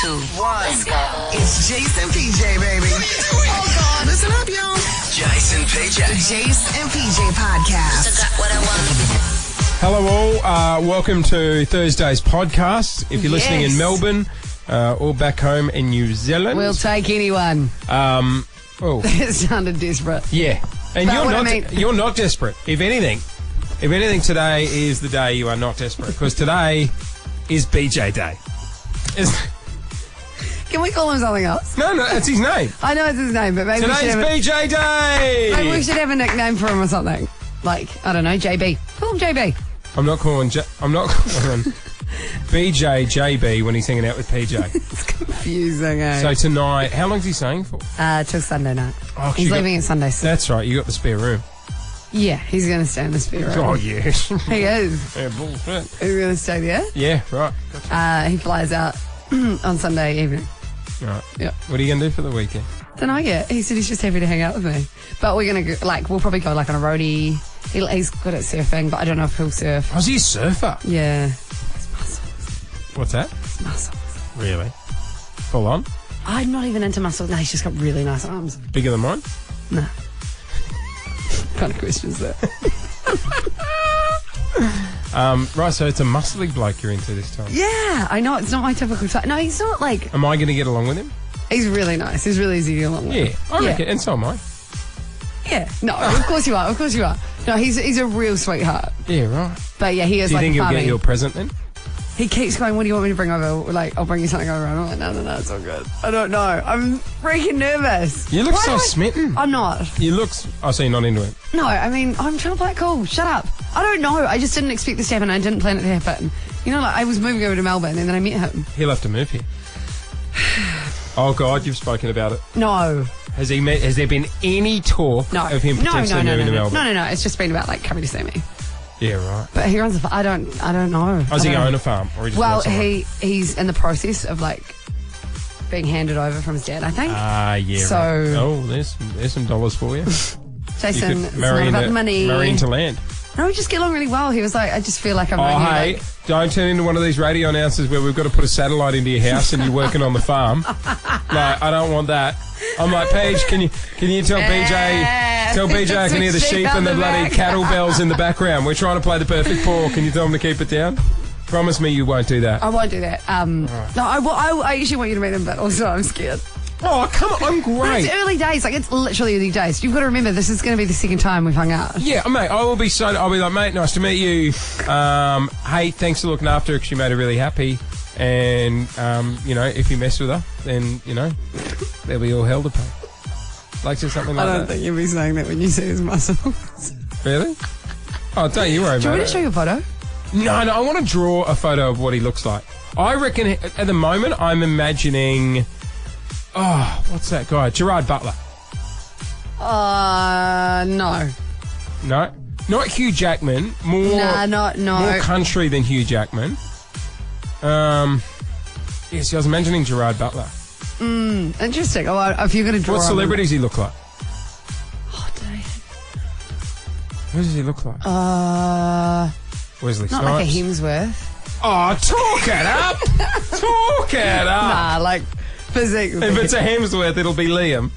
2, 1. Let's go. It's Jase and PJ, baby. Oh, God. Listen up, y'all. Jase and PJ. The Jase and PJ Podcast. I got what I want. Hello all, welcome to Thursday's podcast. If you're listening in Melbourne or back home in New Zealand. We'll take anyone. It sounded desperate. Yeah. And But you're not desperate. If anything, today is the day you are not desperate. Because today is BJ Day. Can we call him something else? No, it's his name. I know it's his name, but maybe Today's BJ Day! maybe we should have a nickname for him or something. Like, I don't know, JB. Call him JB. I'm not calling BJ JB when he's hanging out with PJ. It's confusing, eh? So tonight, how long's he staying for? Till Sunday night. Oh, He's leaving it Sunday. So That's right, you got the spare room. yeah, he's going to stay in the spare room. Oh, yes. He is. Yeah, bullshit. He's going to stay there. Yeah, right. He flies out on Sunday evening. Right. Yeah. What are you going to do for the weekend? Don't know yet. He said he's just happy to hang out with me. But we're going to we'll probably go like on a roadie. He's good at surfing, but I don't know if he'll surf. Oh, is he a surfer? Yeah. His muscles. What's that? His muscles. Really? Full on? I'm not even into muscles. No, he's just got really nice arms. Bigger than mine? No. What kind of questions that? Right, so it's a muscly bloke you're into this time. Yeah, I know. It's not my typical type. No, he's not like... Am I going to get along with him? He's really nice. He's really easy to get along with. Yeah, I reckon. And so am I. Yeah. No, of course you are. Of course you are. No, he's a real sweetheart. Yeah, right. But yeah, he is Do you like think he'll farming. get you a present then? He keeps going, what do you want me to bring over? Like, I'll bring you something over. I'm like, no, it's all good. I don't know. I'm freaking nervous. You look Why so do I- smitten. I'm not. You look... Oh, so you're not into it? No, I mean, I'm trying to play it cool. Shut up. I don't know. I just didn't expect this to happen. I didn't plan it to happen. You know, like, I was moving over to Melbourne and then I met him. He'll have to move here. Oh, God, you've spoken about it. No. Has there been any talk of him potentially moving to Melbourne? No. It's just been about, like, coming to see me. Yeah, right. But he runs a farm. I don't know. Does he own a farm? Or he just Well, works on it? he's in the process of, like, being handed over from his dad, I think. Yeah. So- right. Oh, there's some dollars for you. Jason, You it's could not about the money. marry into land. No, we just get along really well. He was like, I just feel like I'm Oh, hey, like, don't turn into one of these radio announcers where we've got to put a satellite into your house and you're working on the farm. No, I don't want that. I'm like, Paige, can you tell BJ I can hear the sheep and the bloody cattle bells in the background. We're trying to play the perfect four. Can you tell them to keep it down? Promise me you won't do that. I won't do that. No, I actually want you to meet him, but also I'm scared. Oh, come on, I'm But great. it's early days. Like, it's literally early days. You've got to remember, this is going to be the second time we've hung out. Yeah, mate, I'll be like, mate, nice to meet you. Hey, thanks for looking after her because she made her really happy. And, if you mess with her, then, there'll be all hell to pay. Like just something like that. I don't think you'll be saying that when you see his muscles. Really? Oh, don't you worry, mate. Do you want me to show you a photo? No, I want to draw a photo of what he looks like. I reckon at the moment I'm imagining... Oh, what's that guy? Gerard Butler. No. No? Not Hugh Jackman. More country than Hugh Jackman. Yes, I was imagining Gerard Butler. Interesting. Oh, if you're going to draw... What celebrities does he look like? Oh, Dave. Who does he look like? Wesley Snipes. Not like a Hemsworth. Oh, talk it up! Talk it up! Nah, like... Physique. If it's a Hemsworth, it'll be Liam.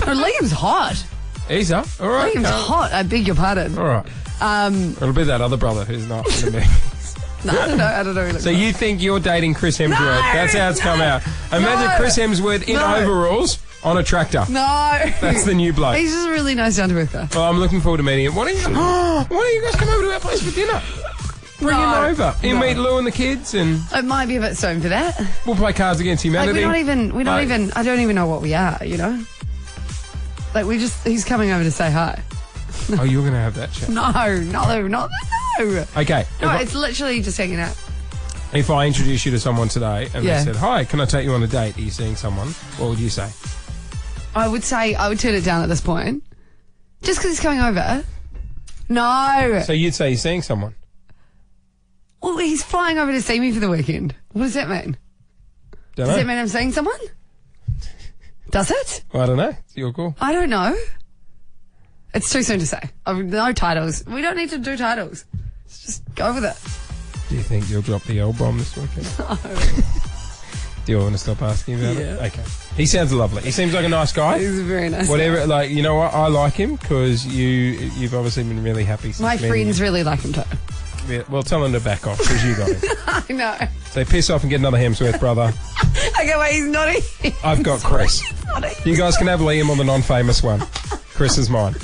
No, Liam's hot. He's up. All right. Liam's hot. I beg your pardon. All right. It'll be that other brother who's not in the mix. No, I don't know. Who he looks So like. you think you're dating Chris Hemsworth? No, That's how it's come out. Imagine Chris Hemsworth in overalls on a tractor. No. That's the new bloke. He's just a really nice down to earth guy. Well, I'm looking forward to meeting him. Why don't you guys come over to our place for dinner? Bring him over. You meet Lou and the kids and... It might be a bit soon for that. We'll play Cards Against Humanity. Like, I don't even know what we are, you know? Like, he's coming over to say hi. Oh, you're going to have that chat? No. Okay. No, it's literally just hanging out. If I introduce you to someone today and Yeah. they said, hi, can I take you on a date? Are you seeing someone? What would you say? I would turn it down at this point. Just because he's coming over. No. So you'd say you're seeing someone? Well, he's flying over to see me for the weekend. What does that mean? Don't Does know. that mean I'm seeing someone? Does it? I don't know. It's your call. I don't know. It's too soon to say. No titles. We don't need to do titles. Let's just go with it. Do you think you'll drop the L-bomb this weekend? Do you want to stop asking about it? Yeah. Okay. He sounds lovely. He seems like a nice guy. He's a very nice Whatever, guy. like, you know what? I like him because you've obviously been really happy since My meeting friends him. really like him too. Yeah, well, tell him to back off because you got him. I know. So piss off and get another Hemsworth brother. Okay, wait, he's not here. I've got Chris. You guys can have Liam on the non-famous one. Chris is mine.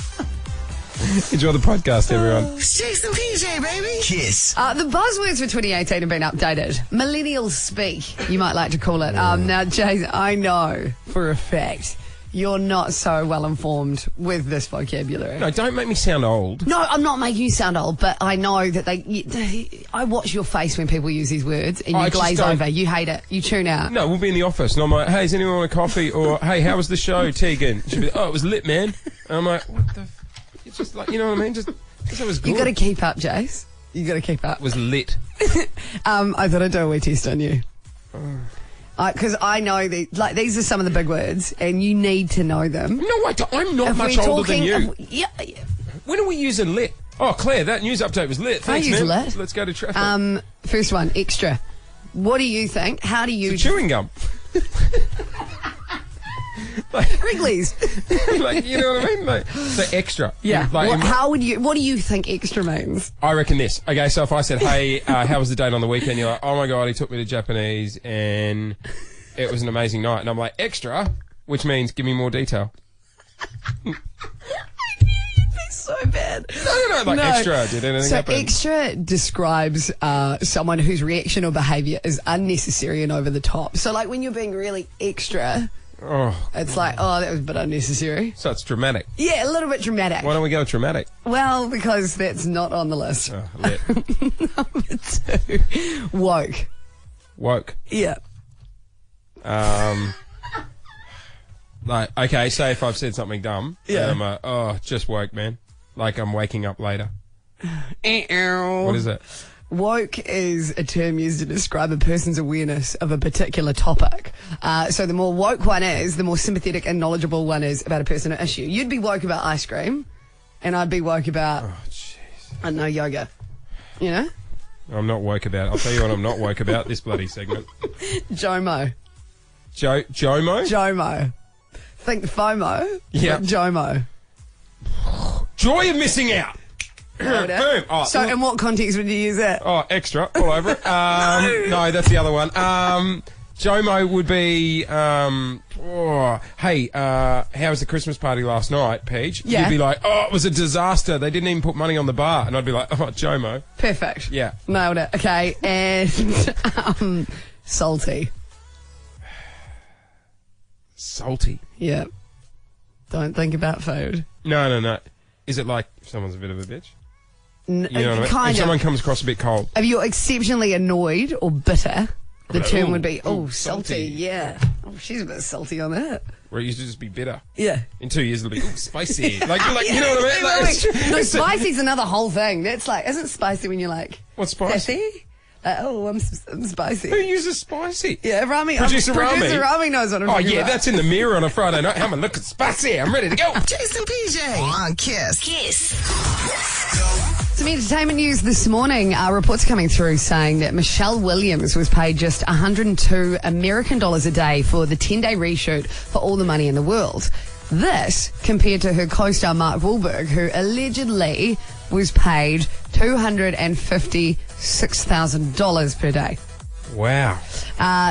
Enjoy the podcast, everyone. Jase and PJ, baby. Kiss. The buzzwords for 2018 have been updated. Millennials speak, you might like to call it. Now, Jase, I know for a fact you're not so well informed with this vocabulary. No, don't make me sound old. No, I'm not making you sound old, but I know that I watch your face when people use these words and I you just glaze don't- over. You hate it. You tune out. No, we'll be in the office and I'm like, hey, does anyone want a coffee? Or, hey, how was the show, Tegan? She'll be like, oh, it was lit, man. And I'm like, what the It's just like, you know what I mean? Just it was good. You got to keep up, Jase. You got to keep up. It was lit. I thought I'd do a wee test on you. Because I know these are some of the big words, and you need to know them. No, I don't. I'm not If much we're older than talking- you. Yeah. When are we using lit? Oh, Claire, that news update was lit. Thanks, use man. lit. Let's go to traffic. First one, extra. What do you think? How do you... Chewing gum. Wrigley's. Like, you know what I mean? Like, the extra. Yeah. Like, What do you think extra means? I reckon this. Okay, so if I said, hey, how was the date on the weekend? You're like, oh my God, he took me to Japanese and it was an amazing night. And I'm like, extra, which means give me more detail. So bad. No, like extra. Did anything So happen? extra describes someone whose reaction or behaviour is unnecessary and over the top. So like when you're being really extra, Oh, it's like, oh, that was a bit unnecessary. so it's dramatic. Yeah, a little bit dramatic. Why don't we go dramatic? Well, because that's not on the list. Oh, lit. Number 2, woke. Woke. Yeah. Like, okay, say if I've said something dumb, Yeah. and I'm like, oh, just woke, man. Like I'm waking up later. What What is it? Woke is a term used to describe a person's awareness of a particular topic. So the more woke one is, the more sympathetic and knowledgeable one is about a person or issue. You'd be woke about ice cream, and I'd be woke about, Oh, jeez. I don't know, yoga. You know? I'm not woke about. I'll tell you what I'm not woke about, this bloody segment. JOMO. Jomo? JOMO. Think FOMO. Yeah. but JOMO. Joy of missing out. Boom. Oh, So in what context would you use that? oh, extra all over it. No, that's the other one. Jomo would be, hey, how was the Christmas party last night, Paige? Yeah. You'd be like, oh, it was a disaster. They didn't even put money on the bar. And I'd be like, oh, Jomo. Perfect. Yeah. Nailed it. Okay. And salty. Salty. Yeah. Don't think about food. No. Is it like if someone's a bit of a bitch? You know what I mean? Kind If someone of. comes across a bit cold. If you're exceptionally annoyed or bitter, the Like, term ooh, would be, ooh, salty. salty. Yeah. Oh, she's a bit salty on that. Where it used to just be bitter. Yeah. In 2 years, it'll be, ooh, spicy. like you know what I mean? Like, No, spicy's another whole thing. That's like, isn't spicy when you're like, What's spicy? sassy? Like, oh, I'm Who spicy. uses spicy? Yeah, Rami. Producer Producer Rami. Rami knows what I'm Oh, talking yeah, about. that's in the mirror on a Friday night. I'm looking spicy. I'm ready to go. Jase and PJ on Kiss. Some entertainment news this morning. Reports coming through saying that Michelle Williams was paid just $102 American a day for the 10-day reshoot for All the Money in the World. This compared to her co-star Mark Wahlberg, who allegedly was paid $256,000 per day. Wow.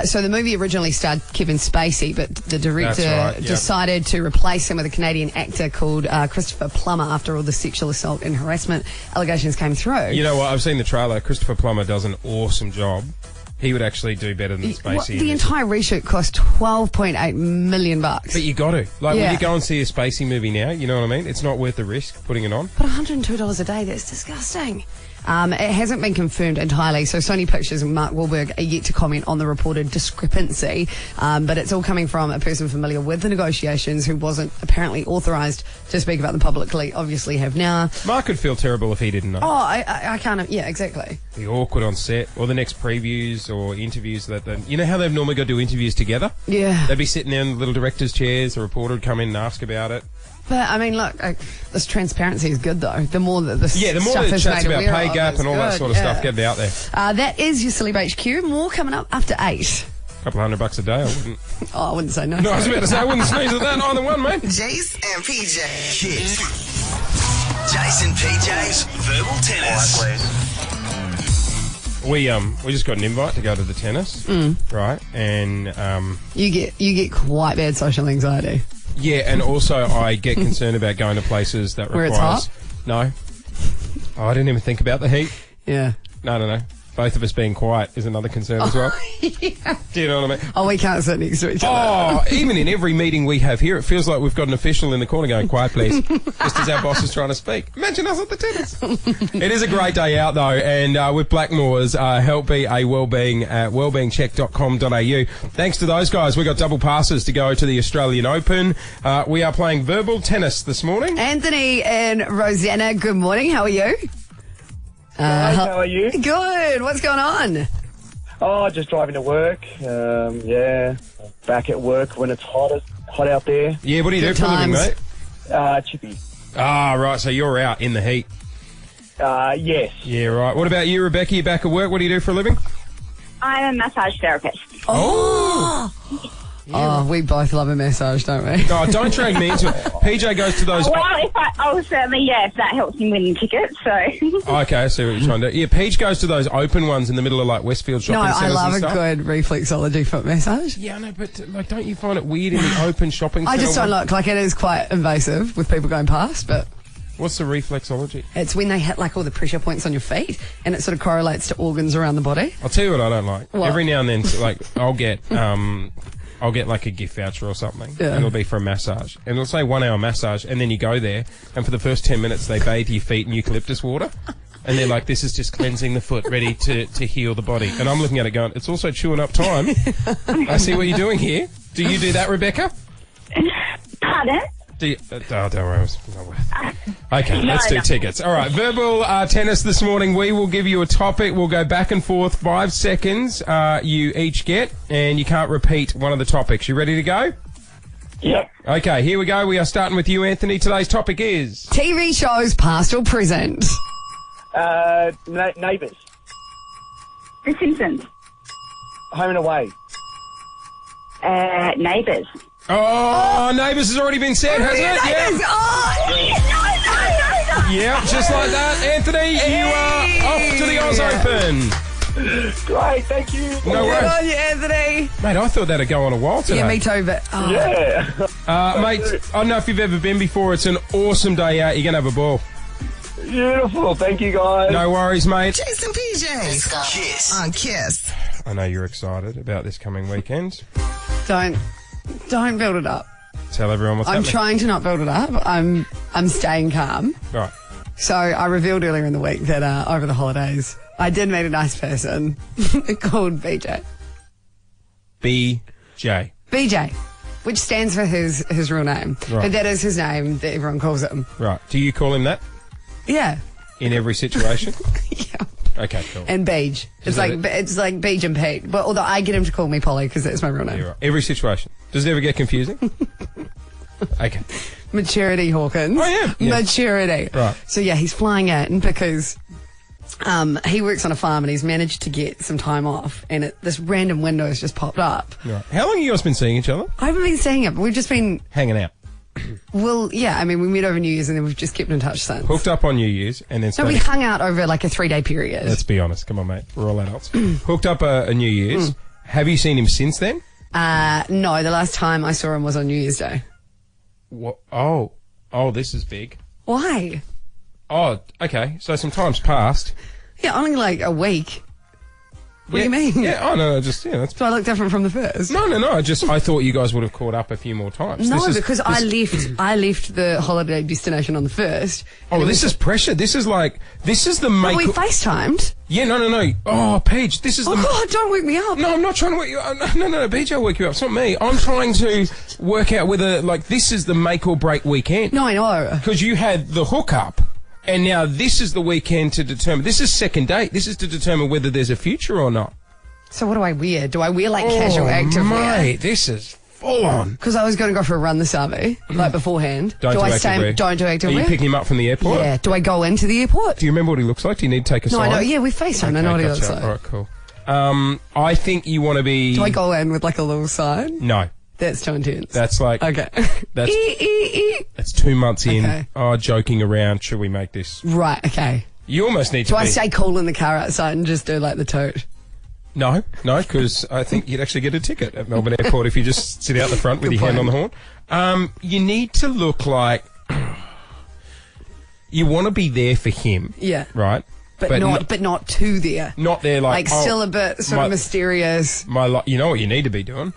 So the movie originally starred Kevin Spacey, but the director That's right, yeah. decided to replace him with a Canadian actor called Christopher Plummer after all the sexual assault and harassment allegations came through. You know what? I've seen the trailer. Christopher Plummer does an awesome job. He would actually do better than Spacey. The entire reshoot cost $12.8 million. But you got to. Like, Yeah. when you go and see a Spacey movie now, you know what I mean? It's not worth the risk putting it on. But $102 a day, that's disgusting. It hasn't been confirmed entirely, so Sony Pictures and Mark Wahlberg are yet to comment on the reported discrepancy, but it's all coming from a person familiar with the negotiations who wasn't apparently authorised to speak about them publicly, obviously have now. Mark would feel terrible if he didn't know. Oh, I can't, yeah, exactly. Be awkward on set, or the next previews or interviews you know how they've normally got to do interviews together? Yeah. They'd be sitting there in the little director's chairs, a reporter would come in and ask about it. But, I mean, look, this transparency is good, though. The more that this Yeah, the more stuff that it is chats made about aware pay of, gap it's and all that good, sort of yeah. stuff, get it out there. That is your Celeb HQ. More coming up after 8. Couple $100 a day, I wouldn't. Oh, I wouldn't say no. No, I was about to say, I wouldn't sneeze at that either one, mate. Jase and PJ. Kiss. Jase and PJ's Verbal Tennis. We just got an invite to go to the tennis, right? And You get quite bad social anxiety. yeah, and also I get concerned about going to places that Where it's requires hot? No. Oh, I didn't even think about the heat. Yeah. No. Both of us being quiet is another concern as well. Yeah. Do you know what I mean? Oh, we can't sit next to each other. Oh, even in every meeting we have here, it feels like we've got an official in the corner going, quiet please, just as our boss is trying to speak. Imagine us at the tennis. It is a great day out though, and with Blackmore's help be a wellbeing at wellbeingcheck.com.au. Thanks to those guys, we got double passes to go to the Australian Open. We are playing verbal tennis this morning. Anthony and Rosanna, good morning. How are you? Hi, how are you? Good. What's going on? Oh, just driving to work. Yeah, back at work when it's hot out there. Yeah, what do you Good do for a living, times. mate? Chippy. Ah, right, so you're out in the heat. Yes. Yeah, right. What about you, Rebecca? You back at work? What do you do for a living? I'm a massage therapist. Oh, we both love a massage, don't we? No, don't drag me into it. PJ goes to those... Well, certainly, if that helps me win tickets, so. Okay, I see what you're trying to do. Yeah, Peach goes to those open ones in the middle of like Westfield No, shopping I centres love and a stuff. good reflexology foot massage. Yeah, I know, but like, don't you find it weird in the open shopping I centre? just don't one? look like it is quite invasive with people going past, but What's the reflexology? it's when they hit like all the pressure points on your feet and it sort of correlates to organs around the body. I'll tell you what I don't like. What? Every now and then, like, I'll get like a gift voucher or something, Yeah. and it'll be for a massage, and it'll say 1 hour massage, and then you go there, and for the first 10 minutes they bathe your feet in eucalyptus water, and they're like, this is just cleansing the foot, ready to heal the body. And I'm looking at it going, it's also chewing up time. I see what you're doing here. Do you do that, Rebecca? Pardon? Do you, don't worry. Okay, let's do tickets. All right, verbal tennis this morning. We will give you a topic. We'll go back and forth 5 seconds. You each get, and you can't repeat one of the topics. You ready to go? Yep. Okay, here we go. We are starting with you, Anthony. Today's topic is... TV shows, past or present. Neighbours. The Simpsons. Home and Away. Neighbours. Oh, Neighbours has already been said, hasn't it? Neighbours! Yeah. Oh, No. Yeah, just like that. Anthony, you are off to the Oz Open. Great, thank you. No good worries. on you, Anthony. Mate, I thought that'd go on a while today. Yeah, me too, but oh, Yeah. Mate, I don't know if you've ever been before. It's an awesome day out. You're going to have a ball. Beautiful, thank you guys. No worries, mate. Jase and PJ. Kiss. On Kiss. I know you're excited about this coming weekend. don't build it up. Tell everyone what's I'm happening. trying to not build it up. I'm staying calm. Right. So I revealed earlier in the week that over the holidays I did meet a nice person called BJ. BJ. BJ, which stands for his real name. Right. But that is his name that everyone calls him. Right. Do you call him that Yeah. in every situation? Yeah. Okay, cool. And Beej. It's that like it's like Beej and Pete. But although I get him to call me Polly because that's my real name. You're right. Every situation. Does it ever get confusing? Okay. Maturity, Hawkins. Oh, yeah. Yeah. Maturity. Right. So yeah, he's flying in because he works on a farm and he's managed to get some time off, and this random window has just popped up. Right. How long have you guys been seeing each other? I haven't been seeing him. We've just been, Hanging out. well, yeah, I mean, we met over New Year's and then we've just kept in touch since. Hooked up on New Year's and then No, started... we hung out over like a 3-day period. Let's be honest. Come on, mate. We're all adults. Hooked up a New Year's. Have you seen him since then? No, the last time I saw him was on New Year's Day. What? Oh, this is big. Why? Oh, okay. So some time's passed. Yeah, only like a week. What do you mean? Yeah, oh, no, just, yeah, that's... Do I look different from the first? No, I thought you guys would have caught up a few more times. No, because I left the holiday destination on the first. Oh, this is pressure. This is the But make... we FaceTimed. Yeah, no. Oh, Paige, this is Oh, God, don't wake me up. No, I'm not trying to wake you up. No, BJ will wake you up. It's not me. I'm trying to work out whether, like, this is the make or break weekend. No, I know. Because you had the hookup, and now this is the weekend to determine... This is second date. This is to determine whether there's a future or not. So what do I wear? Do I wear like casual active wear? Mate, this is full on. Because I was going to go for a run this Arby, like beforehand. Don't do active wear. Don't do active Are wear? you picking him up from the airport? Yeah. Do I go into the airport? Do you remember what he looks like? Do you need to take a No, sign? I know. Yeah, we FaceTime. I know what he looks like. All right, cool. I think you want to be... Do I go in with like a little sign? No. That's too intense. That's like... Okay. That's 2 months in. Okay. Oh, joking around. Should we make this? Right, okay. You almost need to Do be... I stay cool in the car outside and just do like the toot? No, because I think you'd actually get a ticket at Melbourne Airport if you just sit out the front with your hand on the horn. You need to look like... You want to be there for him. Yeah. Right? But not too there. Not there like still a bit sort of mysterious. You know what you need to be doing?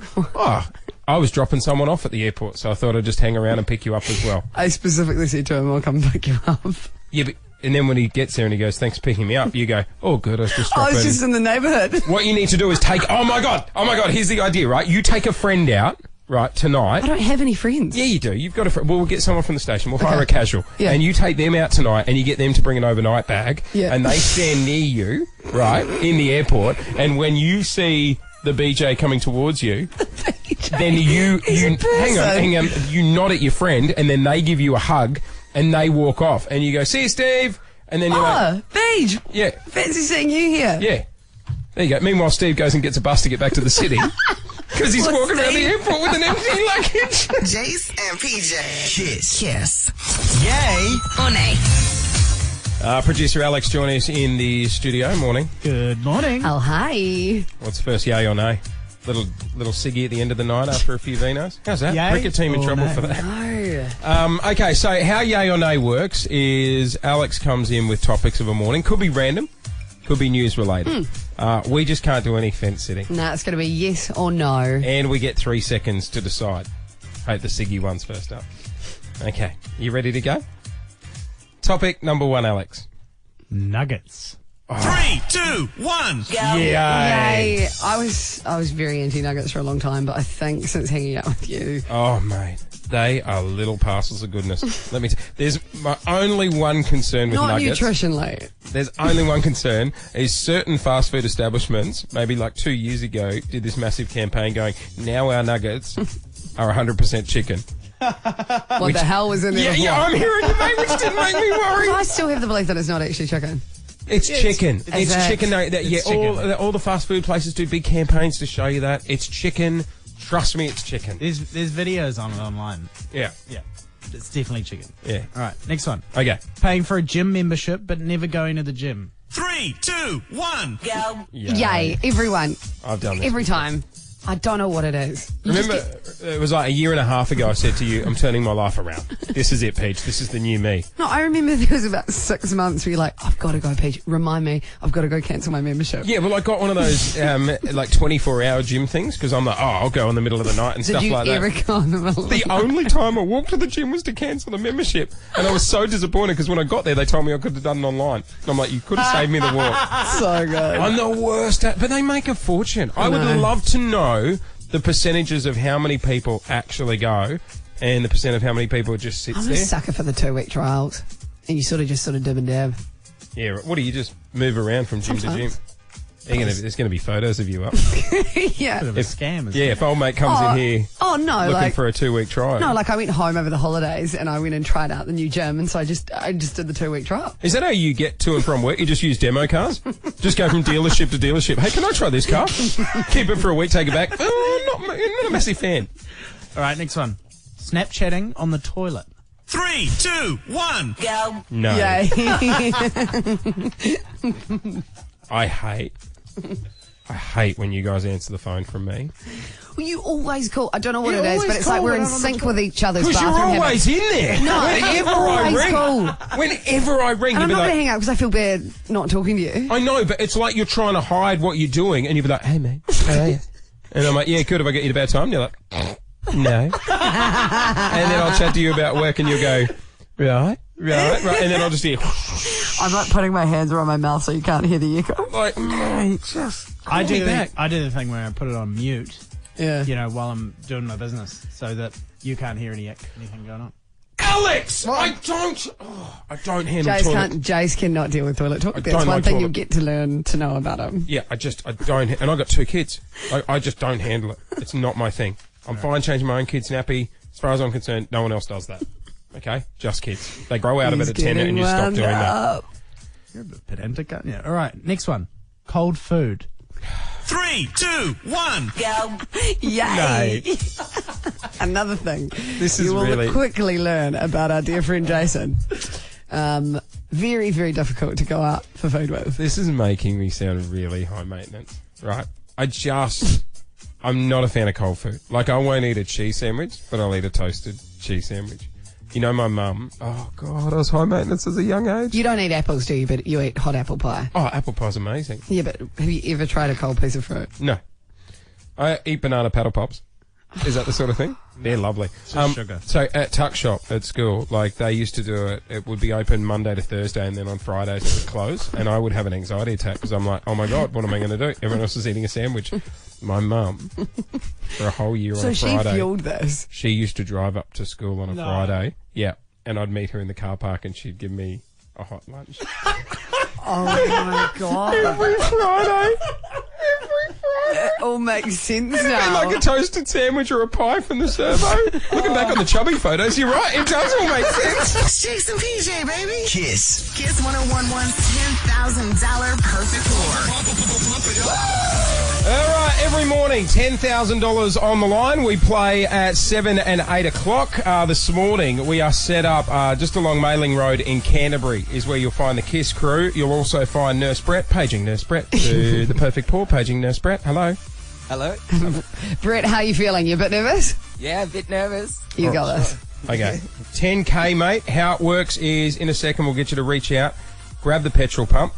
I was dropping someone off at the airport, so I thought I'd just hang around and pick you up as well. I specifically said to him, I'll come pick you up. Yeah, and then when he gets there and he goes, thanks for picking me up, you go, oh, good, I was just dropping. I was just in the neighbourhood. What you need to do is take... Oh, my God, here's the idea, right? You take a friend out, right, tonight. I don't have any friends. Yeah, you do. You've got a friend. Well, we'll get someone from the station. We'll hire a casual. Yeah. And you take them out tonight and you get them to bring an overnight bag. Yeah. And they stand near you, right, in the airport. And when you see the BJ coming towards you, then you hang on, you nod at your friend and then they give you a hug and they walk off. And you go, see you, Steve. And then you're like... Beige. Yeah. Fancy seeing you here. Yeah. There you go. Meanwhile, Steve goes and gets a bus to get back to the city. Because he's walking around the airport with an empty luggage. Jase and PJ. Kiss. Yay or nay? Producer Alex joining us in the studio. Morning. Good morning. Oh, hi. What's first, yay or nay? Little ciggy at the end of the night after a few vinos. How's that? Yay Cricket team in or trouble nay? for that. No. Okay, so how yay or nay works is Alex comes in with topics of a morning. Could be random, could be news related. We just can't do any fence sitting. No, it's going to be yes or no. And we get 3 seconds to decide. Hope the ciggy one's first up. Okay, you ready to go? Topic number 1, Alex. Nuggets. 3, 2, 1. Yay. I was very anti-nuggets for a long time, but I think since hanging out with you... Oh, mate. They are little parcels of goodness. Let me there's my only one concern with Not nuggets. nutritionally. There's only one concern is certain fast food establishments, maybe like 2 years ago, did this massive campaign going, now our nuggets are 100% chicken. What the hell was in there before? Yeah, I'm hearing you, mate, which didn't make me worry. I still have the belief that it's not actually chicken. It's chicken. It's it? chicken. No, chicken. All the fast food places do big campaigns to show you that. It's chicken. Trust me, it's chicken. There's videos on it online. Yeah. Yeah. It's definitely chicken. Yeah. All right, next one. Okay. Paying for a gym membership but never going to the gym. 3, 2, 1. Go. Yay. Everyone. I've done this. Every time. I don't know what it is. Remember, it was like a year and a half ago I said to you, I'm turning my life around. This is it, Peach. This is the new me. No, I remember there was about 6 months where you're like, I've got to go, Peach. Remind me. I've got to go cancel my membership. Yeah, well, I got one of those like 24-hour gym things because I'm like, I'll go in the middle of the night and stuff like that. Did you ever go in the middle of the The only time I walked to the gym was to cancel the membership. And I was so disappointed because when I got there, they told me I could have done it online. And I'm like, you could have saved me the walk. So good. I'm the worst at... But they make a fortune. I would love to know the percentages of how many people actually go and the percent of how many people just sits I'm there. a sucker for the 2-week trials. And you sort of dib and dab. Yeah, right. What do you just move around from gym to gym? Sometimes. There's going to be photos of you up. Yeah. Bit of a scam, isn't Yeah, it? if old mate comes in here Oh, no. looking Like, for a 2-week trial. no, like I went home over the holidays and I went and tried out the new gym. And so I just did the 2-week trial. Is that how you get to and from work? You just use demo cars? Just go from dealership to dealership. Hey, can I try this car? Keep it for a week, take it back. Oh, not a massive fan. All right, next one. Snapchatting on the toilet. 3, 2, 1. Go. No. Yay. I hate when you guys answer the phone from me. Well, you always call. I don't know what You it is, always but it's call like we're when in I'm on the sync with each other's Because bathroom you're always habits. in there. No, Whenever I always ring. call. Whenever I ring, And you'll I'm be not going to like, hang out because I feel bad not talking to you. I know, but it's like you're trying to hide what you're doing, and you'll be like, hey, mate, how are you? And I'm like, yeah, good. Have I got you at a bad time? And you're like, no. And then I'll chat to you about work, and you'll go, right. And then I'll just hear, I'm like putting my hands around my mouth so you can't hear the echo. like, mate, just I call me do back. the thing where I put it on mute, Yeah. you know, while I'm doing my business, so that you can't hear anything going on. Alex, I don't handle toilet. Jace cannot deal with toilet talk. That's don't one like thing toilet. you get to learn to know about him. Yeah, I don't, and I've got 2 kids. I just don't handle it. It's not my thing. I'm fine changing my own kid's nappy. As far as I'm concerned, no one else does that. Okay? Just kids. They grow out of it at 10 and you stop doing that. You're a bit pedantic, aren't you? All right, next one. Cold food. 3, 2, 1. Go. Yay! Another thing This is you will really- quickly learn about our dear friend Jason. Very, very difficult to go out for food with. This is making me sound really high maintenance, right? I'm not a fan of cold food. Like, I won't eat a cheese sandwich, but I'll eat a toasted cheese sandwich. You know, my mum, oh God, I was high maintenance as a young age. You don't eat apples, do you? But you eat hot apple pie. Oh, apple pie's amazing. Yeah, but have you ever tried a cold piece of fruit? No. I eat banana paddle pops. Is that the sort of thing? They're lovely. Sugar. So at Tuck Shop at school, like they used to do it, it would be open Monday to Thursday and then on Fridays it would close. And I would have an anxiety attack because I'm like, oh my God, what am I going to do? Everyone else is eating a sandwich. My mum, for a whole year on a So Friday. she fueled this. She used to drive up to school on a Friday. Yeah. And I'd meet her in the car park and she'd give me a hot lunch. Oh my God. Every Friday. It all makes sense now. Like a toasted sandwich or a pie from the servo. Looking back on the chubby photos, you're right. It does all make sense. It's Jase and PJ, baby. Kiss. Kiss 101.1's $10,000 perfect floor. All right, every morning, $10,000 on the line. We play at 7 and 8 o'clock. This morning, we are set up just along Mailing Road in Canterbury is where you'll find the Kiss crew. You'll also find Nurse Brett, paging Nurse Brett to the perfect pour, paging Nurse Brett. Hello. Hello. Brett, how are you feeling? You a bit nervous? Yeah, a bit nervous. You got this. Okay. 10K, mate. How it works is in a second we'll get you to reach out, grab the petrol pump,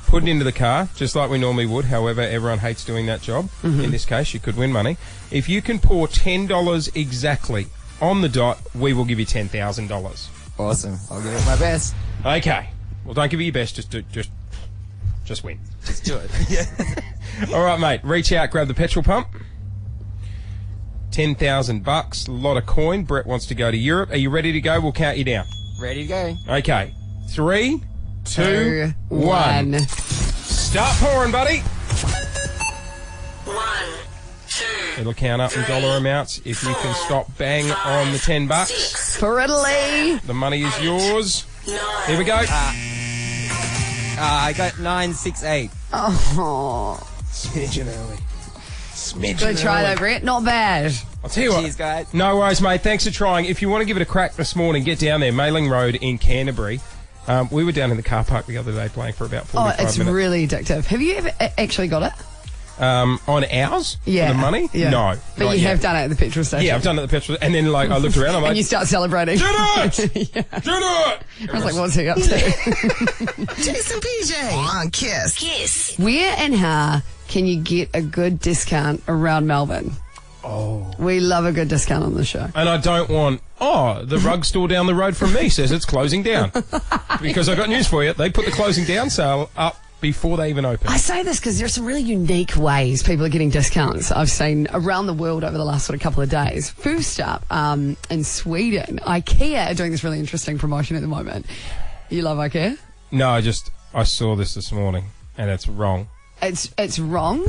put it into the car, just like we normally would. However, everyone hates doing that job. In this case, you could win money. If you can pour $10 exactly on the dot, we will give you $10,000. Awesome. I'll give it my best. Okay. Well, don't give it your best. Just win. Just do it. Yeah. All right, mate. Reach out, grab the petrol pump. $10,000, a lot of coin. Brett wants to go to Europe. Are you ready to go? We'll count you down. Ready to go. Okay. 3, 2, 1. Start pouring, buddy. 1, 2, It'll count up in dollar amounts. If you can stop bang on the $10, For Italy. the money is yours. Here we go. I got 968. Oh. Smidgen early. Good try though, Brett. Not bad. I'll tell you what. Cheers, guys. No worries, mate. Thanks for trying. If you want to give it a crack this morning, get down there, Mailing Road in Canterbury. We were down in the car park the other day playing for about 45 Oh, it's minutes. really addictive. Have you ever actually got it? On ours? Yeah. For the money? Yeah. No. But not you yet. have done it at the petrol station. Yeah, I've done it at the petrol. And then, like, I looked around, I'm like, And you start celebrating. did it! Yeah. Did it! I was like, what's he up to? Jase and PJ On Kiss. Kiss. Where and how can you get a good discount around Melbourne? Oh. We love a good discount on the show. And I don't want, the rug store down the road from me says it's closing down. Because I got news for you. They put the closing down sale up before they even open. I say this because there's some really unique ways people are getting discounts I've seen around the world over the last sort of couple of days. First up, in Sweden, IKEA are doing this really interesting promotion at the moment. You love IKEA? No, I saw this morning and it's wrong. It's wrong,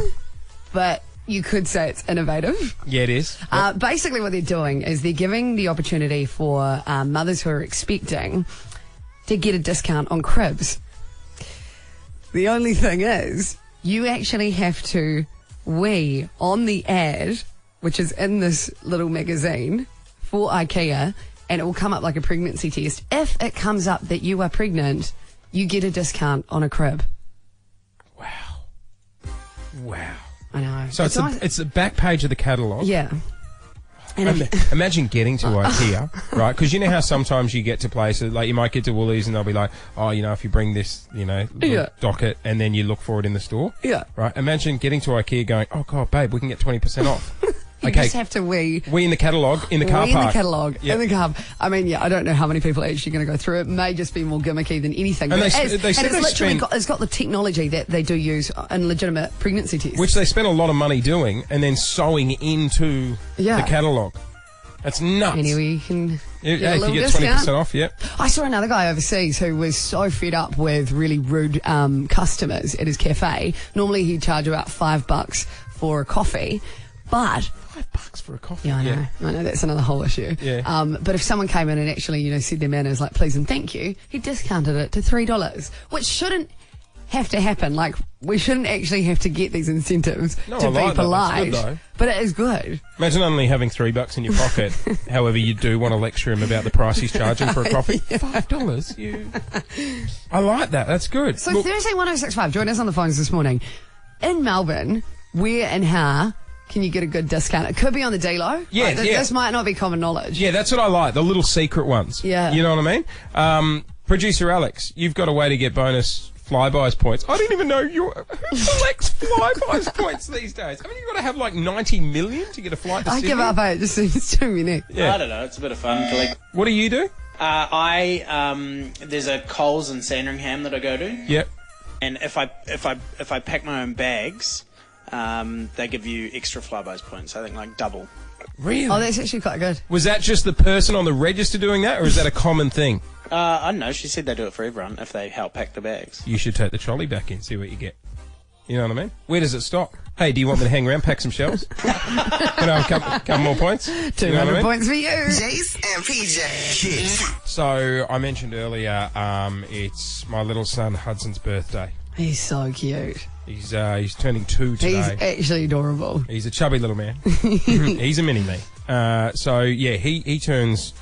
but you could say it's innovative. Yeah, it is. Basically what they're doing is they're giving the opportunity for mothers who are expecting to get a discount on cribs. The only thing is, you actually have to wee on the ad, which is in this little magazine for IKEA, and it will come up like a pregnancy test. If it comes up that you are pregnant, you get a discount on a crib. Wow. I know. So it's the back page of the catalogue. Yeah. And Imagine getting to IKEA, right? Because you know how sometimes you get to places, like you might get to Woolies and they'll be like, oh, if you bring this, little docket and then you look for it in the store. Yeah. Right? Imagine getting to IKEA going, oh, God, babe, we can get 20% off. you just have to wee. We in the catalogue, in the car In park. the catalogue, Yeah. in the car. I mean, I don't know how many people are actually going to go through it. May just be more gimmicky than anything. And But they it's said they literally spend- it's got the technology that they do use in legitimate pregnancy tests. Which they spend a lot of money doing and then sewing into Yeah. the catalogue. That's nuts. Anyway, you can Yeah, get a if little you get discount. 20% off, yep. I saw another guy overseas who was so fed up with really rude customers at his cafe. Normally he'd charge about $5 for a coffee, but $5 for a coffee. yeah, I know that's another whole issue. Yeah. But if someone came in and actually, said their manners like please and thank you, he discounted it to $3, which shouldn't have to happen. Like, we shouldn't actually have to get these incentives No, to I be like that. That's polite. good, though. But it is good. Imagine only having $3 in your pocket. However, you do want to lecture him about the price he's charging for a coffee. $5. I like that. That's good. So Look, Thursday 1065, join us on the phones this morning. In Melbourne, where and how can you get a good discount? It could be on the D-Lo. Yeah, Like, yeah. This might not be common knowledge. yeah, that's what I like. The little secret ones. Yeah. You know what I mean? Producer Alex, you've got a way to get bonus Flybuys points. I didn't even know who collects Flybuys points these days. I mean, you've got to have like 90 million to get a flight to I Sydney. give up, it just seems too many. Yeah. I don't know. It's a bit of fun. What do you do? There's a Coles in Sandringham that I go to, Yep. and if I pack my own bags, they give you extra Flybuys points. I think like double. Really? Oh, that's actually quite good. Was that just the person on the register doing that, or is that a common thing? I don't know. She said they do it for everyone if they help pack the bags. You should take the trolley back in, see what you get. You know what I mean? Where does it stop? Hey, do you want me to hang around, pack some shelves? Can I have a couple more points? 200 You know what I mean? points for you. Jase and PJ. Kids. So I mentioned earlier, it's my little son Hudson's birthday. He's so cute. He's turning 2 today. He's actually adorable. He's a chubby little man. He's a mini me. So yeah, he turns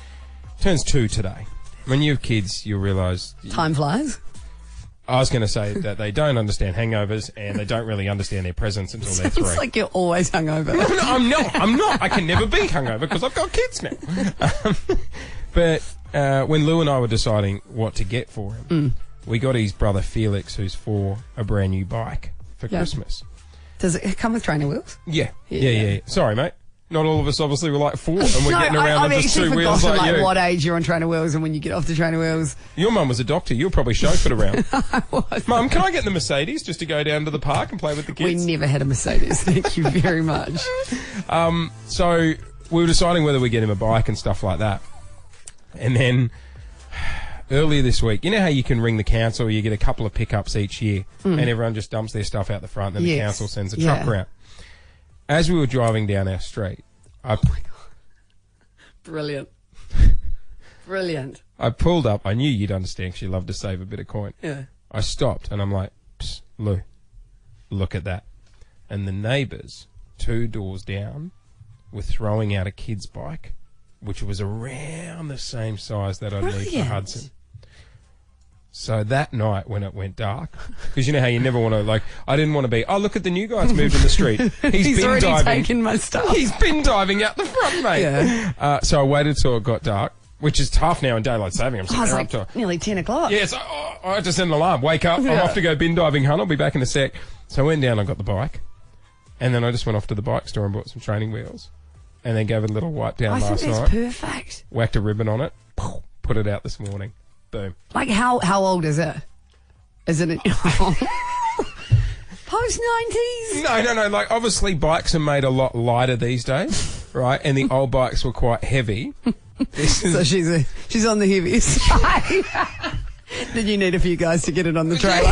2 today. When you have kids, you'll realise. Time flies. I was going to say that they don't understand hangovers and they don't really understand their presents until they're 3. It's like you're always hungover. No, I'm not. I can never be hungover because I've got kids now. But when Lou and I were deciding what to get for him, we got his brother Felix, who's 4, a brand new bike for Christmas. Does it come with trainer wheels? Yeah. Sorry, mate. Not all of us obviously were like 4 and we're getting around I've on just actually 2 wheels forgotten, like you. what age you're on trainer wheels and when you get off the trainer wheels. Your mum was a doctor. You were probably chauffeured around. I was. Mum, can I get the Mercedes just to go down to the park and play with the We kids? never had a Mercedes. Thank you very much. So we were deciding whether we get him a bike and stuff like that. And then earlier this week, you know how you can ring the council, you get a couple of pickups each year and everyone just dumps their stuff out the front and then the Yes. council sends a truck around. As we were driving down our street, Brilliant. Brilliant. I pulled up. I knew you'd understand because you love to save a bit of coin. Yeah. I stopped and I'm like, Psst, Lou, look at that. And the neighbours, 2 doors down, were throwing out a kid's bike, which was around the same size that I'd need for Brilliant. Hudson. So that night when it went dark, because you know how you never want to, like, I didn't want to be, oh, look at the new guy's moved in the street. He's bin already diving. taken my stuff. He's bin diving out the front, mate. Yeah. So I waited till it got dark, which is tough now in daylight saving. I'm I sitting was there like up to nearly 10 o'clock. Yeah, so I had to send an alarm. Wake up. I'm off to go bin diving, hun. I'll be back in a sec. So I went down, I got the bike. And then I just went off to the bike store and bought some training wheels. And then gave it a little wipe down I think last that's night. perfect. Whacked a ribbon on it. Put it out this morning. Boom. Like, how old is it? Is it post-90s? No. Like, obviously, bikes are made a lot lighter these days, right? And the old bikes were quite heavy. This is, So she's on the heaviest side. Did you need a few guys to get it on the trailer?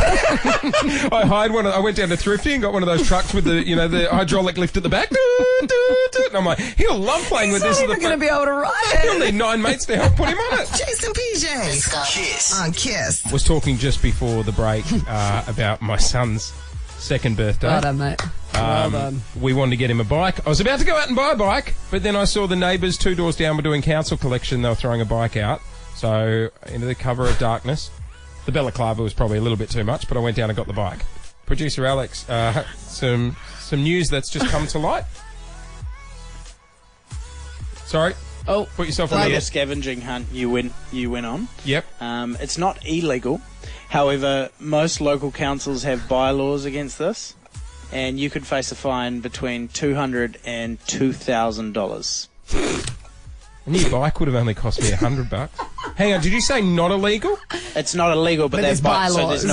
I hired one. I went down to Thrifty and got one of those trucks with the, the hydraulic lift at the back. And I'm like, he'll love playing with He's this. not even going to be able to ride He'll it. need 9 mates to help put him on it. Jase and PJ. Kiss. On Kiss. Was talking just before the break about my son's 2nd birthday. Well done, mate. Well done. We wanted to get him a bike. I was about to go out and buy a bike, but then I saw the neighbours 2 doors down were doing council collection. They were throwing a bike out. So, into the cover of darkness, the balaclava was probably a little bit too much, but I went down and got the bike. Producer Alex, some news that's just come to light. Sorry. Oh, Put yourself on The the scavenging hunt you went on. Yep. It's not illegal. However, most local councils have bylaws against this, and you could face a fine between $200 and $2,000. A new bike would have only cost me $100. Hang on, did you say not illegal? It's not illegal, but But there's there's so bylaws.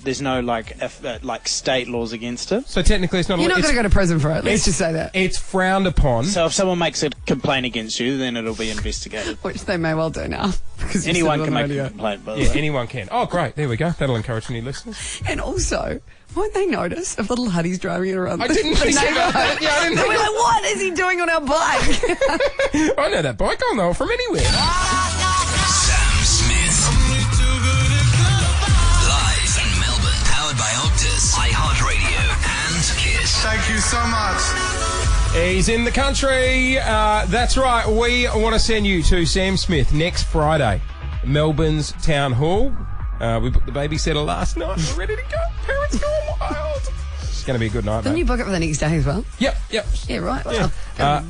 there's no like state laws against it. So technically it's not you're not illegal. going to go to prison for it. Let's just say that. It's frowned upon. So if someone makes a complaint against you, then it'll be investigated. Which they may well do now. Because you Anyone said it can on make the a radio. complaint, by the Yeah, way. anyone can. Oh, great. There we go. That'll encourage new listeners. And also, won't they notice if little Huddy's driving it around I didn't think about that. Yeah, I didn't They'll think be like, what is he doing on our bike? I know that bike. I'll know it from anywhere. Sam Smith. Live in Melbourne. Powered by so much. He's in the country. That's right. We want to send you to Sam Smith next Friday, Melbourne's Town Hall. We booked the babysitter last night. We're ready to go. Parents going wild. It's going to be a good night, Didn't mate. you book it for the next day as well? Yep. Yeah, right. Yeah. Well,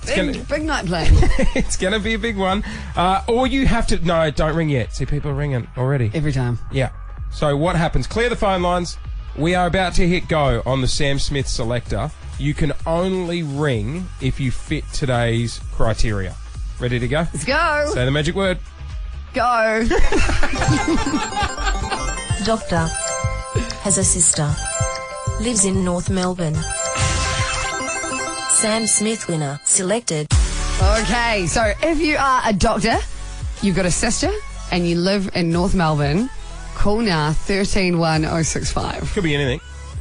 big night planned. It's going to be a big one. All you have to... No, don't ring yet. See, people are ringing already. Every time. Yeah. So what happens? Clear the phone lines. We are about to hit go on the Sam Smith selector. You can only ring if you fit today's criteria. Ready to go? Let's go. Say the magic word. Go. Doctor has a sister. Lives in North Melbourne. Sam Smith winner selected. Okay, so if you are a doctor, you've got a sister, and you live in North Melbourne, call now 131065. Could be anything.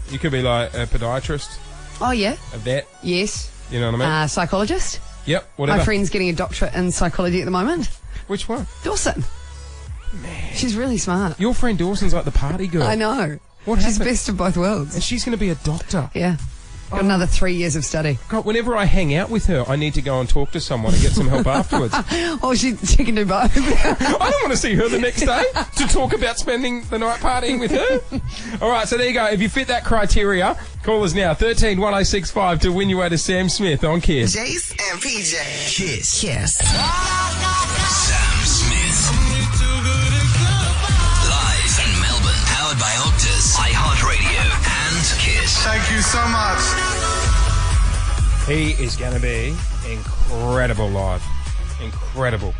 You could be like a podiatrist, Oh, yeah? a vet. Yes. You know what I mean? Psychologist. Yep, whatever. My friend's getting a doctorate in psychology at the moment. Which one? Dawson. Man. She's really smart. Your friend Dawson's like the party girl. I know. What She's happened? best of both worlds. And she's going to be a doctor. Yeah. Got another 3 years of study. God, whenever I hang out with her, I need to go and talk to someone and get some help afterwards. Oh, she can do both. I don't want to see her the next day to talk about spending the night partying with her. All right, so there you go. If you fit that criteria, call us now, 131065 to win your way to Sam Smith on Kiss. Jase and PJ. Kiss. Kiss. Sam Smith. Live in Melbourne. Powered by Optus, iHeartRadio, and Kiss. Thank you so much. He is going to be incredible live. Incredible.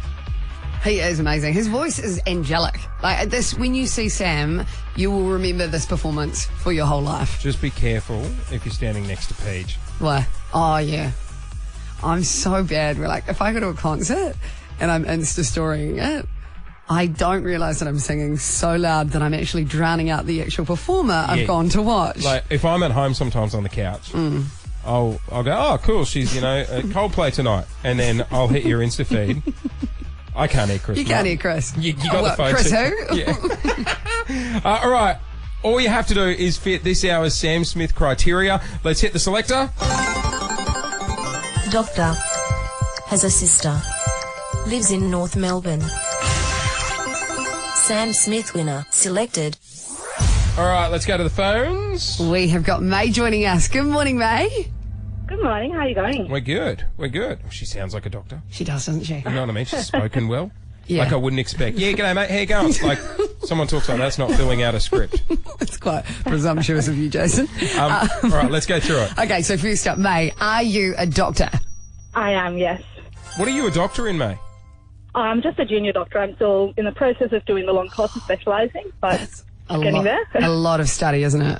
He is amazing. His voice is angelic. Like this, when you see Sam, you will remember this performance for your whole life. Just be careful if you're standing next to Paige. Why? Oh, yeah. I'm so bad. We're like, if I go to a concert and I'm Insta-storying it, I don't realise that I'm singing so loud that I'm actually drowning out the actual performer I've gone to watch. Like, if I'm at home sometimes on the couch, I'll go, oh, cool, she's, at Coldplay tonight. And then I'll hit your Insta feed. I can't hear Chris. You can't hear Chris. You got the phone Chris too. who? Yeah. All right. All you have to do is fit this hour's Sam Smith criteria. Let's hit the selector. Doctor has a sister. Lives in North Melbourne. Sam Smith winner selected. All right, let's go to the phones. We have got May joining us. Good morning, May. Good morning. How are you going? We're good. She sounds like a doctor. She does, doesn't she? You know what I mean? She's spoken well. Yeah. Like I wouldn't expect. Yeah, g'day, mate. How you going? Like someone talks like that's not filling out a script. It's quite presumptuous of you, Jason. All right, let's go through it. Okay, so first up, May, are you a doctor? I am, yes. What are you a doctor in, May? I'm just a junior doctor. I'm still in the process of doing the long course of specialising, but getting there. A lot of study, isn't it?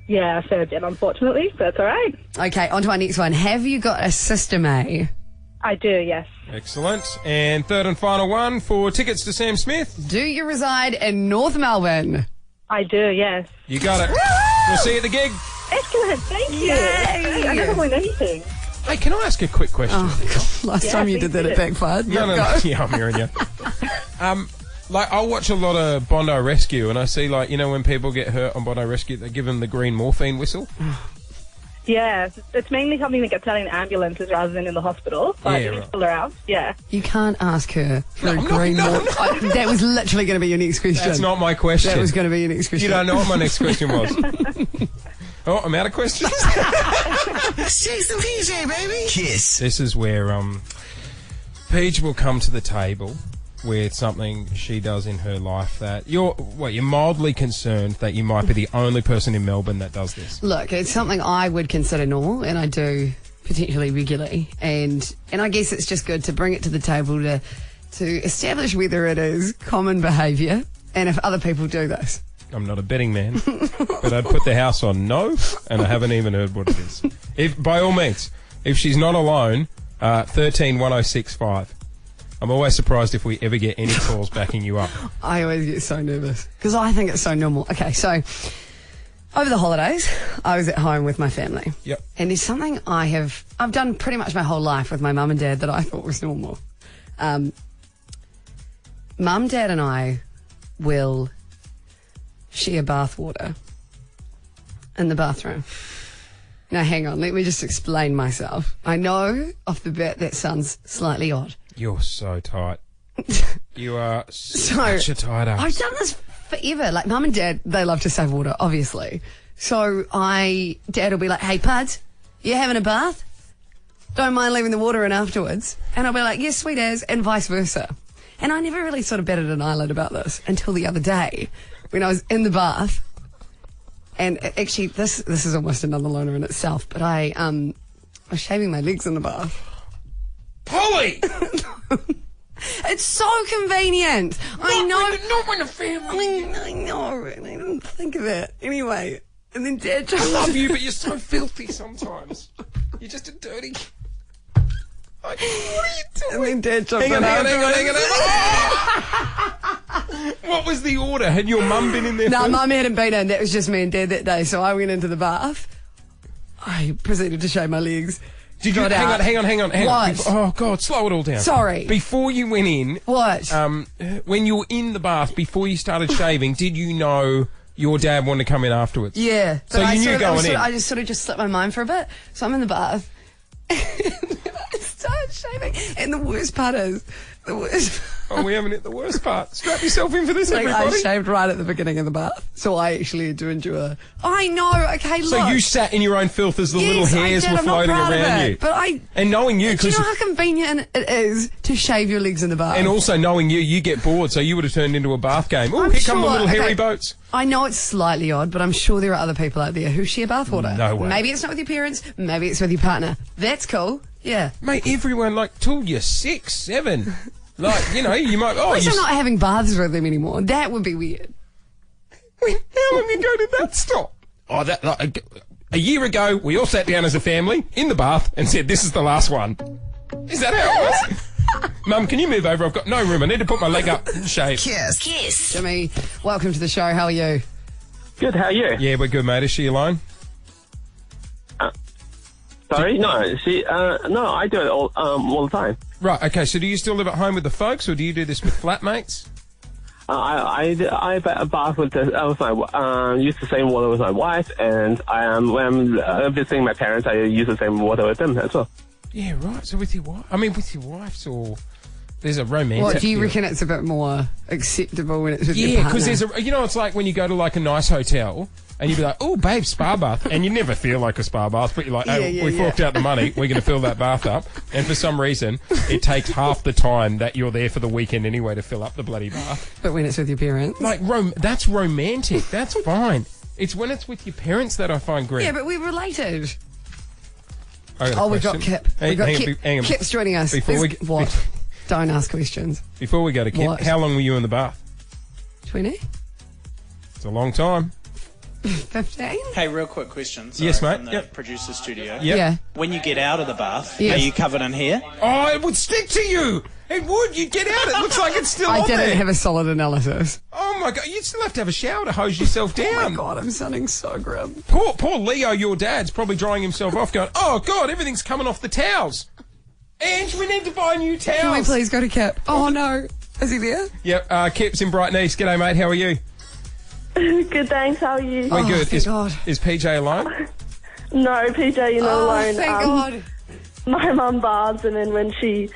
Yeah, a fair bit, unfortunately, but that's all right. Okay, on to our next one. Have you got a sister, May? I do, yes. Excellent. And third and final one for tickets to Sam Smith. Do you reside in North Melbourne? I do, yes. You got it. We'll see you at the gig. Excellent, thank you. Yay. I never win anything. Hey, can I ask a quick question? Oh, God. Last time you did that, it backfired. No. Yeah, I'm hearing you. Like, I'll watch a lot of Bondi Rescue, and I see, like, when people get hurt on Bondi Rescue, they give them the green morphine whistle. Yeah, it's mainly something that gets out in ambulances rather than in the hospital. But Yeah, it's right. still around, yeah. You can't ask her for a green That was literally going to be your next question. That's not my question. That was going to be your next question. You don't know what my next question was. Oh, I'm out of questions. Jase and PJ, baby. Kiss. This is where Paige will come to the table with something she does in her life that you're mildly concerned that you might be the only person in Melbourne that does this. Look, it's something I would consider normal, and I do potentially regularly. And I guess it's just good to bring it to the table to establish whether it is common behaviour and if other people do this. I'm not a betting man, but I'd put the house on no, and I haven't even heard what it is. If by all means, if she's not alone, 131065. I'm always surprised if we ever get any calls backing you up. I always get so nervous because I think it's so normal. Okay, so over the holidays, I was at home with my family. Yep. And there's something I've done pretty much my whole life with my mum and dad that I thought was normal. Mum, dad and I will share bath water in the bathroom. Now, hang on. Let me just explain myself. I know off the bat that sounds slightly odd. You're so tight. You are such a tight ass. I've done this forever. Like, Mum and Dad, they love to save water, obviously. So Dad will be like, hey, Puds, you having a bath? Don't mind leaving the water in afterwards. And I'll be like, yes, sweet as, and vice versa. And I never really sort of batted an eyelid about this until the other day when I was in the bath. And actually, this is almost another loner in itself, but I was shaving my legs in the bath. Polly! It's so convenient. I know. Not when a family. I know. And I didn't think of it. Anyway, and then Dad I love you, but you're so filthy sometimes. You're just a dirty... Like, what are you doing? And then Dad jumped Hang on. on. What was the order? Had your mum been in there? No, first? Mum hadn't been in. That was just me and Dad that day. So I went into the bath. I proceeded to shave my legs. Did you? Hang on. What? Oh, God, slow it all down. Sorry. Before you went in... What? When you were in the bath, before you started shaving, did you know your dad wanted to come in afterwards? Yeah. So you knew going in? I just sort of slipped my mind for a bit. So I'm in the bath. I started shaving. And the worst part is... Oh, we haven't hit the worst part. Strap yourself in for this, like, everybody. I shaved right at the beginning of the bath. So I actually had to endure... I know, okay, look. So you sat in your own filth as the little hairs were floating around you. But and knowing you... Do you know how convenient it is to shave your legs in the bath? And also knowing you get bored, so you would have turned into a bath game. Oh, here come the little hairy boats. I know it's slightly odd, but I'm sure there are other people out there who share bathwater. No way. Maybe it's not with your parents, maybe it's with your partner. That's cool, yeah. Mate, everyone, like, till you're 6, 7... Like, you know, you might... At least I'm not having baths with them anymore. That would be weird. How long ago did that stop? Oh, a year ago, we all sat down as a family in the bath and said, this is the last one. Is that how it was? Mum, can you move over? I've got no room. I need to put my leg up and shave. Kiss. Jimmy, welcome to the show. How are you? Good, how are you? Yeah, we're good, mate. Is she alone? Sorry? No, no, I do it all the time. Right, okay, so do you still live at home with the folks, or do you do this with flatmates? I bath with use the same water with my wife, and when I'm visiting my parents, I use the same water with them as well. Yeah, right, so with your wife? I mean, with your wife's or... There's a romantic... What, do you reckon it's a bit more acceptable when it's with your partner? partner? Yeah, because there's it's like when you go to like a nice hotel... And you'd be like, oh, babe, spa bath. And you never feel like a spa bath, but you're like, we forked out the money. We're going to fill that bath up. And for some reason, it takes half the time that you're there for the weekend anyway to fill up the bloody bath. But when it's with your parents? Like, that's romantic. That's fine. It's when it's with your parents that I find great. Yeah, but we're related. We've got Kip. Kip's joining us. What? Don't ask questions. Before we go to Kip, how long were you in the bath? 20. It's a long time. 15? Hey, real quick question. Sorry, yes, mate. From the producer studio. Yep. Yeah. When you get out of the bath, are you covered in hair? Oh, it would stick to you. It would. You'd get out. It looks like it's still on there. I didn't have a solid analysis. Oh, my God. You'd still have to have a shower to hose yourself down. Oh, my God. I'm sounding so grim. Poor Leo, your dad's probably drying himself off going, oh, God, everything's coming off the towels. Ange, we need to buy new towels. Can we please go to Kip? Oh, no. Is he there? Yep. Kip's in Brighton East. G'day, mate. How are you? Good, thanks. How are you? We're good. Thank God. Is PJ alone? No, PJ, you're not alone. Thank God. My mum baths, and then when she's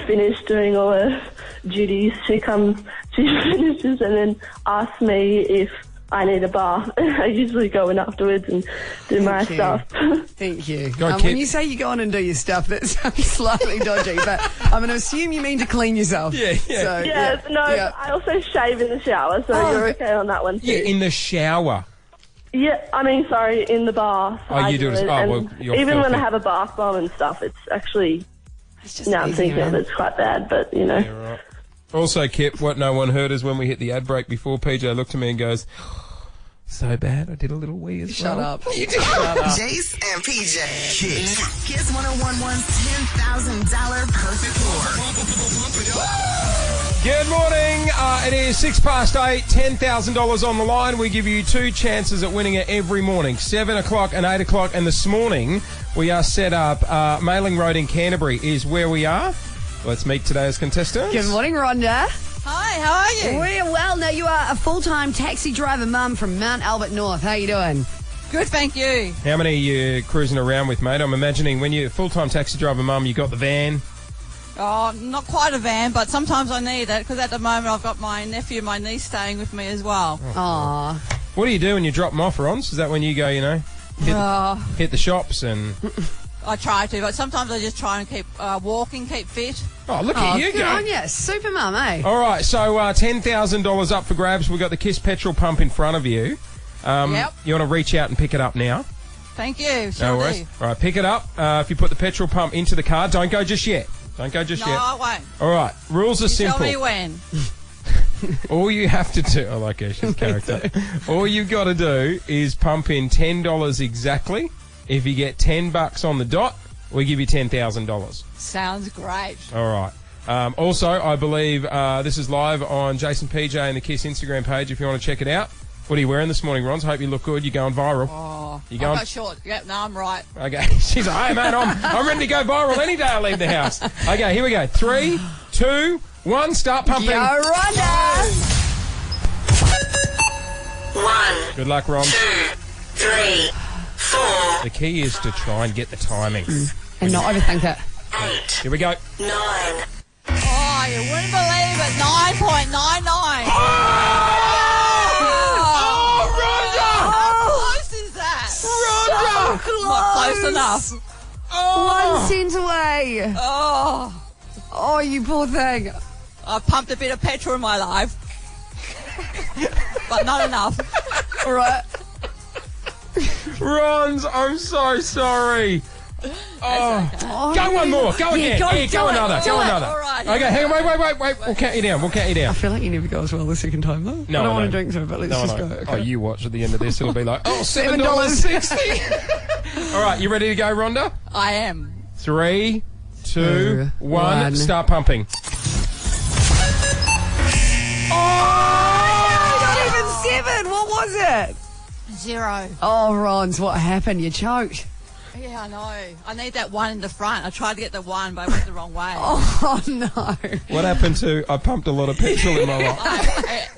finished doing all her duties, she finishes and then asks me if I need a bath. I usually go in afterwards and do my stuff. Thank you. Go, when you say you go on and do your stuff, that sounds slightly dodgy, but I'm going to assume you mean to clean yourself. Yeah. So, I also shave in the shower, so you're okay on that one too. Yeah, in the shower. Yeah, in the bath. Oh, you do it. You're even filthy. when I have a bath bomb and stuff, it's actually... now I'm thinking of it, it's quite bad, but, you know. Yeah, right. Also, Kip, what no one heard is when we hit the ad break before, PJ looked at me and goes... So bad, I did a little wee as well. Shut up. You did. Jase and PJ. Kiss 101.1's $10,000 perfect four. Good morning. It is 8:06, $10,000 on the line. We give you two chances at winning it every morning, 7 o'clock and 8 o'clock. And this morning, we are set up. Mailing Road in Canterbury is where we are. Let's meet today's contestants. Good morning, Rhonda. Hi, how are you? We're well. Now, you are a full-time taxi driver mum from Mount Albert North. How are you doing? Good, thank you. How many are you cruising around with, mate? I'm imagining when you're a full-time taxi driver, Mum, you got the van. Oh, not quite a van, but sometimes I need it because at the moment I've got my nephew and my niece staying with me as well. Aww. What do you do when you drop them off, Rons? Is that when you go, hit the shops and... I try to, but sometimes I just try and keep walking, keep fit. Oh, look at you go. go. On you. Super mum, eh? All right, so $10,000 up for grabs. We've got the Kiss petrol pump in front of you. Yep. You want to reach out and pick it up now? Thank you. Sure No worries. do. All right, pick it up. If you put the petrol pump into the car, don't go just yet. Don't go just No, yet. I won't. All right, rules are simple. Tell me when. All you have to do... I like Ash's character. All you've got to do is pump in $10 exactly. If you get $10 on the dot, we give you $10,000. Sounds great. All right. Also, I believe this is live on Jase and PJ and the Kiss Instagram page if you want to check it out. What are you wearing this morning, Rons? Hope you look good. You're going viral. Oh, you going? I got short. Yep, no, I'm right. Okay. She's like, hey, man, I'm ready to go viral any day I leave the house. Okay, here we go. 3, 2, 1, start pumping. Yo, Rhonda! 1, Good luck, Ron. 2, 3, 4, The key is to try and get the timing. And not overthink it. 8, Here we go. 9. Oh, you wouldn't believe it. 9.99. How close is that? Close. Not close enough. 1 cent away. Oh, you poor thing. I've pumped a bit of petrol in my life. But not enough. All right. Rons, I'm so sorry. Oh. Go one more. Go again. Go another. Go another. All right. Okay, hang on. Wait. We'll count you down. I feel like you never go as well the second time, though. No, I don't I want know. to drink so, but let's just go. Okay. Oh, you watch at the end of this. It'll be like, $7.60. All right, you ready to go, Rhonda? I am. 3, 2, 1. 1. Start pumping. Not even 7. What was it? 0. Oh, Rons, what happened? You choked. Yeah, I know. I need that 1 in the front. I tried to get the 1, but I went the wrong way. Oh, no. What happened to I pumped a lot of petrol in my life?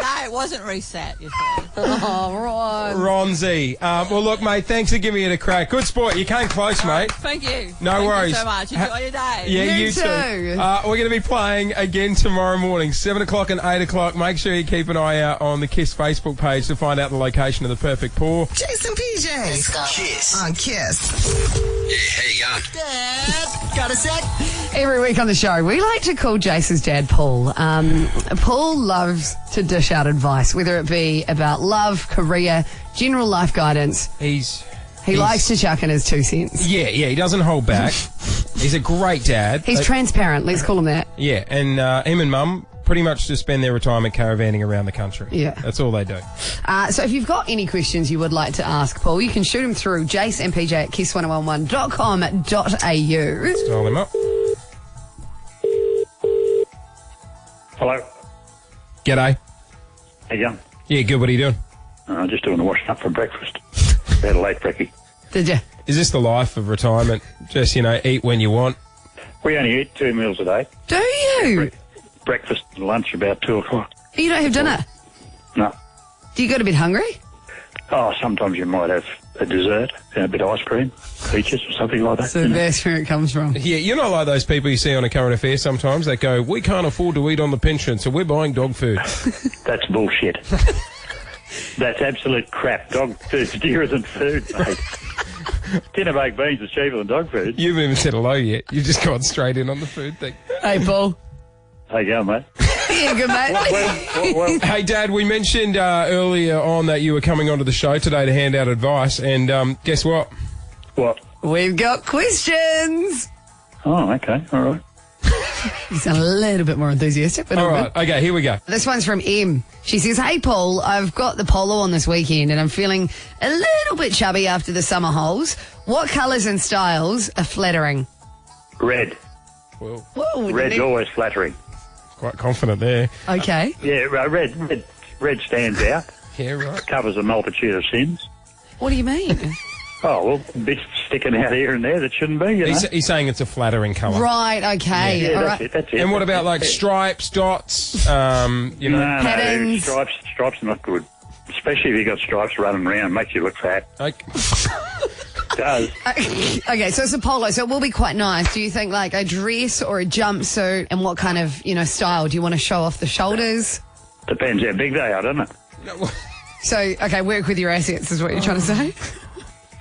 No, it wasn't reset, you see. Oh, Ron. Ronzi. Well, look, mate, thanks for giving it a crack. Good sport. You came close, mate. Thank you. No worries. Thank you so much. Enjoy your day. Yeah, you too. We're going to be playing again tomorrow morning, 7 o'clock and 8 o'clock. Make sure you keep an eye out on the Kiss Facebook page to find out the location of the perfect pour. Jase and PJ. Let's go. Kiss. On Kiss. Yeah, how you going? Dad, got a sec? Every week on the show, we like to call Jace's dad Paul. Paul loves to dish out advice, whether it be about love, career, general life guidance. He likes to chuck in his 2 cents. Yeah, he doesn't hold back. He's a great dad. He's transparent, let's call him that. Yeah, and him and Mum pretty much just spend their retirement caravanning around the country. Yeah. That's all they do. So if you've got any questions you would like to ask Paul, you can shoot them through Jase and PJ at kiss1011.com.au. Let's dial him up. Hello. G'day. How you going? Yeah, good. What are you doing? Just doing the washing up for breakfast. Had a late brekkie. Did you? Is this the life of retirement? Just, eat when you want? We only eat 2 meals a day. Do you? Breakfast and lunch about 2 o'clock. You don't have dinner? No. Do you go to bed hungry? Oh, sometimes you might have a dessert and a bit of ice cream, peaches or something like that. So that's where it comes from. Yeah, you're not like those people you see on a current affair sometimes that go, we can't afford to eat on the pension, so we're buying dog food. That's bullshit. That's absolute crap. Dog food's dearer than food, mate. Tin of baked beans is cheaper than dog food. You haven't even said hello yet. You've just gone straight in on the food thing. Hey, Paul. How you going, mate? Yeah, good, mate. Well, Hey, Dad, we mentioned earlier on that you were coming onto the show today to hand out advice, and guess what? What? We've got questions. Oh, okay. All right. You sound a little bit more enthusiastic, but All all right, good. okay, here we go. This one's from M. She says, hey, Paul, I've got the polo on this weekend and I'm feeling a little bit chubby after the summer holes. What colours and styles are flattering? Red. Well, Whoa, Red's always flattering. quite confident there. Okay. Yeah, red stands out. Yeah, right. Covers a multitude of sins. What do you mean? Oh, well, bits sticking out here and there that shouldn't be, you know. He's saying it's a flattering colour. Right, okay. Yeah, all that's right. it, that's it. And what about like stripes, dots, No, Patterns. stripes are not good. Especially if you got stripes running around, makes you look fat. Okay. It does. Okay, so it's a polo, so it will be quite nice. Do you think like a dress or a jumpsuit, and what kind of, style? Do you want to show off the shoulders? Depends how big they are, doesn't it? So, okay, work with your assets is what you're trying to say?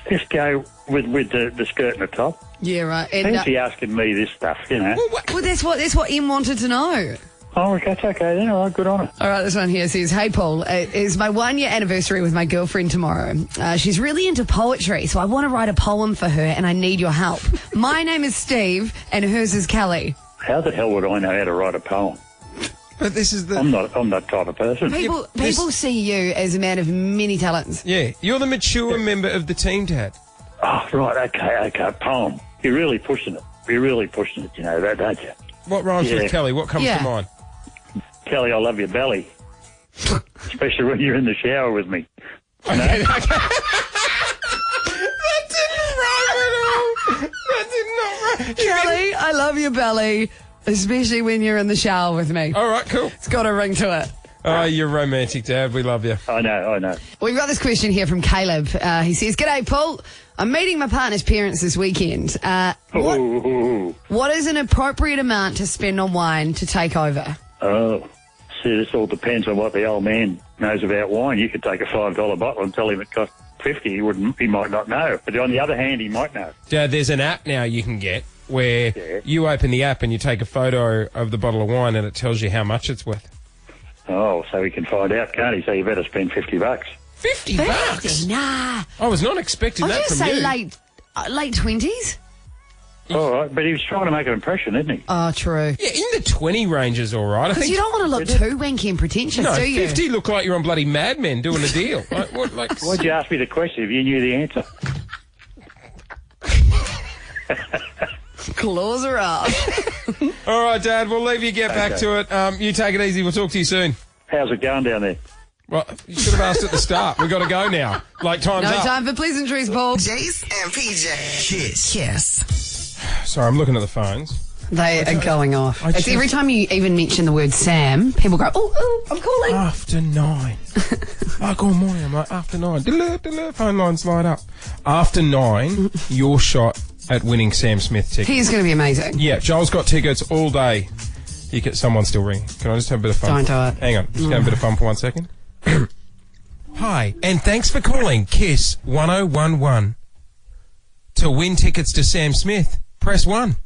Just go with the skirt and the top. Yeah, right. And, Fancy asking me this stuff, well, that's what Em wanted to know. Oh, that's okay then. All right, good on it. All right, this one here says, "Hey, Paul, it is my 1-year anniversary with my girlfriend tomorrow. She's really into poetry, so I want to write a poem for her, and I need your help. My name is Steve, and hers is Kelly." How the hell would I know how to write a poem? But this is the... I'm that type of person. People see you as a man of many talents. Yeah, you're the mature member of the team, Dad. Oh, right, okay, poem. You're really pushing it. You're really pushing it, that, don't you? What rhymes with Kelly? What comes to mind? Kelly, I love your belly. Especially when you're in the shower with me. Okay. That didn't rhyme at all. That did not rhyme. Kelly, I love your belly, especially when you're in the shower with me. All right, cool. It's got a ring to it. Oh, you're romantic, Dad. We love you. I know. We've got this question here from Caleb. He says, "G'day, Paul. I'm meeting my partner's parents this weekend. What is an appropriate amount to spend on wine to take over?" Oh, see, this all depends on what the old man knows about wine. You could take a $5 bottle and tell him it cost $50. He might not know. But on the other hand, he might know. Dad, there's an app now you can get where you open the app and you take a photo of the bottle of wine and it tells you how much it's worth. Oh, so he can find out, can't he? So you better spend $50. $50? Nah. I was not expecting that from you. I was say late 20s. All right, but he was trying to make an impression, isn't he? Oh, true. Yeah, in the 20 range is all right. Because you don't want to look too wanky and pretentious, no, do you? 50 look like you're on bloody Mad Men doing a deal. Why'd you ask me the question if you knew the answer? Claws are up. All right, Dad, we'll leave you get back to it. You take it easy. We'll talk to you soon. How's it going down there? Well, you should have asked at the start. We've got to go now. Time's up. No time for pleasantries, Paul. Jase and PJ. Kiss. Sorry, I'm looking at the phones. They are going off. It's every time you even mention the word Sam, people go, oh, I'm calling. After 9. Oh, good morning. I'm like, after 9. Phone lines light up. After 9, your shot at winning Sam Smith tickets. He's going to be amazing. Yeah, Joel's got tickets all day. Someone's still ringing. Can I just have a bit of fun? Don't do it. Hang on. Just have a bit of fun for 1 second. Hi, and thanks for calling Kiss 1011. To win tickets to Sam Smith, press 1.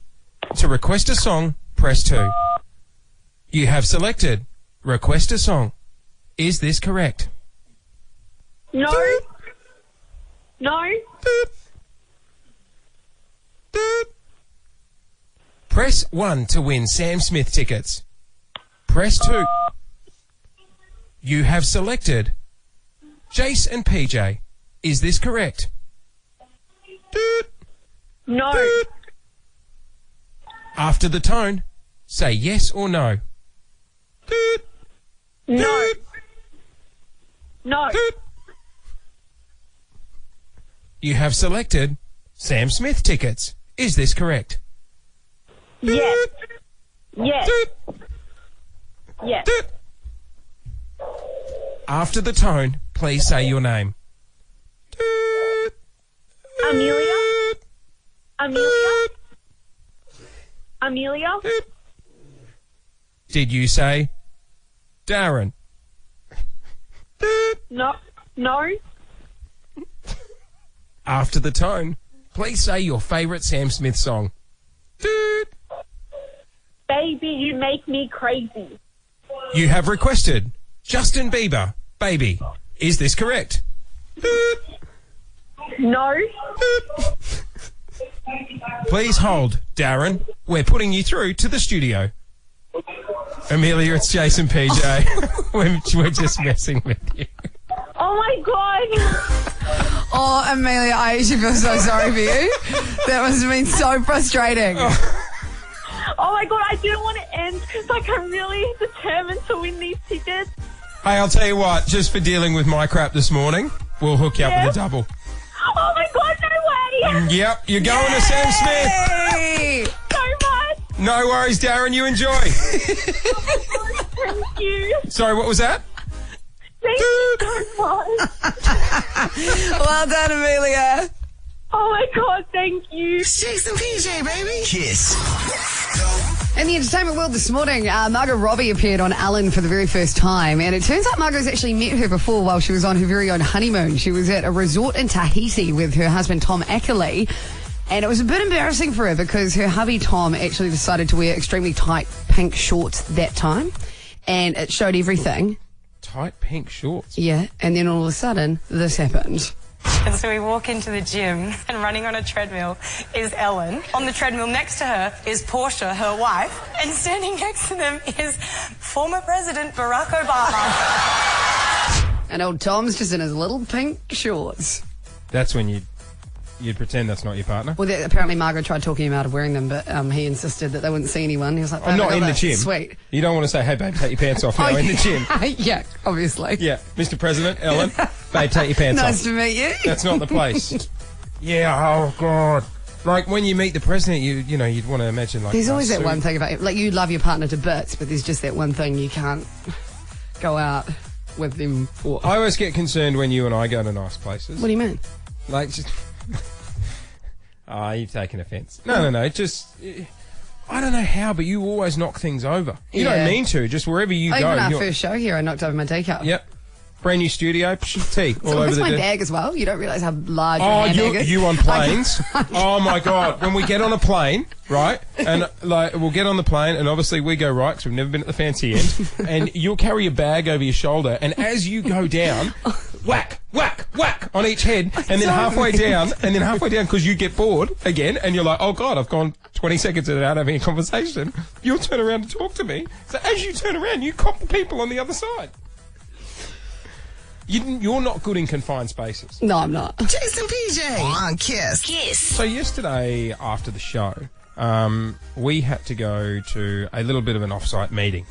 To request a song, press 2. You have selected request a song. Is this correct? No. Press 1 to win Sam Smith tickets. Press 2. You have selected Jase and PJ. Is this correct? No. After the tone, say yes or no. No. You have selected Sam Smith tickets. Is this correct? Yes. After the tone, please say your name. Amelia. Did you say Darren? No. After the tone, please say your favourite Sam Smith song. Baby, you make me crazy. You have requested Justin Bieber, Baby. Is this correct? No. Please hold, Darren. We're putting you through to the studio. Amelia, it's Jase and PJ. We're just messing with you. Oh my God. Oh, Amelia, I actually feel so sorry for you. That must have been so frustrating. Oh my God, I didn't want to end. Like, I'm really determined to win these tickets. Hey, I'll tell you what, just for dealing with my crap this morning, we'll hook you up with a double. Oh my God, no way. Yep, you're going to Sam Smith. So much. No worries, Darren, you enjoy. Thank you. Sorry, what was that? Thank you so God. Well done, Amelia. Oh my God, thank you. Jase and PJ, baby. Kiss. In the entertainment world this morning, Margot Robbie appeared on Ellen for the very first time, and it turns out Margot's actually met her before while she was on her very own honeymoon. She was at a resort in Tahiti with her husband Tom Ackerley, and it was a bit embarrassing for her because her hubby Tom actually decided to wear extremely tight pink shorts that time, and it showed everything. Tight pink shorts? Yeah, and then all of a sudden, this happened. And so we walk into the gym, and running on a treadmill is Ellen. On the treadmill next to her is Portia, her wife, and standing next to them is former President Barack Obama. And old Tom's just in his little pink shorts. That's when you'd pretend that's not your partner? Well, apparently Margot tried talking him out of wearing them, but he insisted that they wouldn't see anyone. He was like, I'm not in the gym. Sweet. You don't want to say, hey, babe, take your pants off now in the gym. Yeah, obviously. Yeah, Mr. President, Ellen, babe, take your pants off. Nice to meet you. That's not the place. Yeah, oh, God. Like, when you meet the president, you'd want to imagine, like... There's always that one thing about it. Like, you love your partner to bits, but there's just that one thing you can't go out with them for. I always get concerned when you and I go to nice places. What do you mean? Like, just... you've taken offence. No. Just... I don't know how, but you always knock things over. You don't mean to. Just wherever you go. Even our first show here, I knocked over my teacup. Yep. Brand new studio, tea all over the my bag as well. You don't realise how large your bag is. You on planes? Oh my God! When we get on a plane, right, and like we'll get on the plane, and obviously we go right because we've never been at the fancy end, and you'll carry a bag over your shoulder, and as you go down, whack, whack, whack on each head, and then halfway down, because you get bored again, and you're like, oh God, I've gone 20 seconds without having a conversation. You'll turn around and talk to me. So as you turn around, you cop the people on the other side. You're not good in confined spaces. No, I'm not. Jase and PJ on Kiss. Kiss. So yesterday after the show, we had to go to a little bit of an off-site meeting.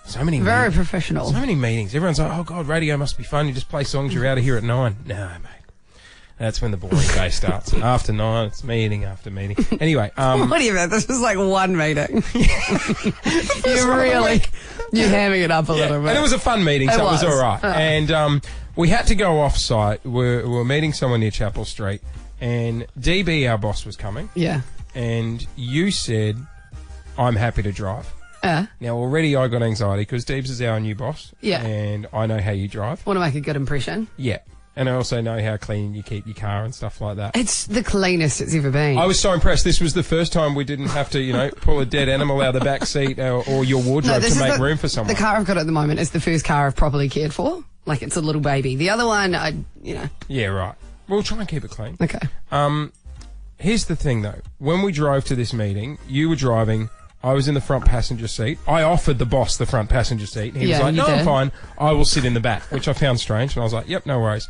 So many Very professional. So many meetings. Everyone's like, oh God, radio must be fun. You just play songs, you're out of here at 9. No, mate. That's when the boring day starts. After 9, it's meeting after meeting. Anyway. What do you mean? This was like one meeting. You're hamming it up a little bit. And it was a fun meeting, so it was all right. And we had to go off-site. We were meeting someone near Chapel Street, and DB, our boss, was coming. Yeah. And you said, I'm happy to drive. Now, already I got anxiety because Deebs is our new boss. Yeah. And I know how you drive. Want to make a good impression. Yeah. And I also know how clean you keep your car and stuff like that. It's the cleanest it's ever been. I was so impressed. This was the first time we didn't have to, pull a dead animal out of the back seat or your wardrobe to make room for someone. The car I've got at the moment is the first car I've properly cared for. Like, it's a little baby. The other one, Yeah, right. We'll try and keep it clean. Okay. Here's the thing, though. When we drove to this meeting, you were driving... I was in the front passenger seat. I offered the boss the front passenger seat. He was like, no, I'm fine. I will sit in the back, which I found strange. And I was like, yep, no worries.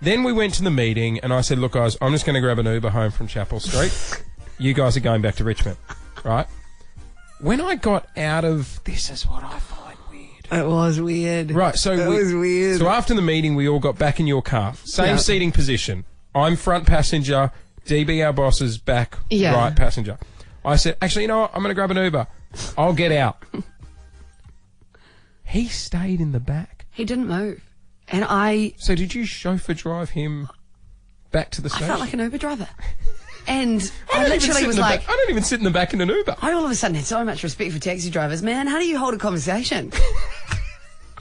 Then we went to the meeting, and I said, look, guys, I'm just going to grab an Uber home from Chapel Street. You guys are going back to Richmond, right? When I got out of... This is what I find weird. It was weird. Right, so... It was weird. So after the meeting, we all got back in your car. Same seating position. I'm front passenger. DB, our boss, is back right passenger. I said, actually, you know what? I'm going to grab an Uber. I'll get out. He stayed in the back. He didn't move. And So did you chauffeur drive him back to the station? I felt like an Uber driver. And I literally was like... I don't even sit in the back in an Uber. I all of a sudden had so much respect for taxi drivers. Man, how do you hold a conversation?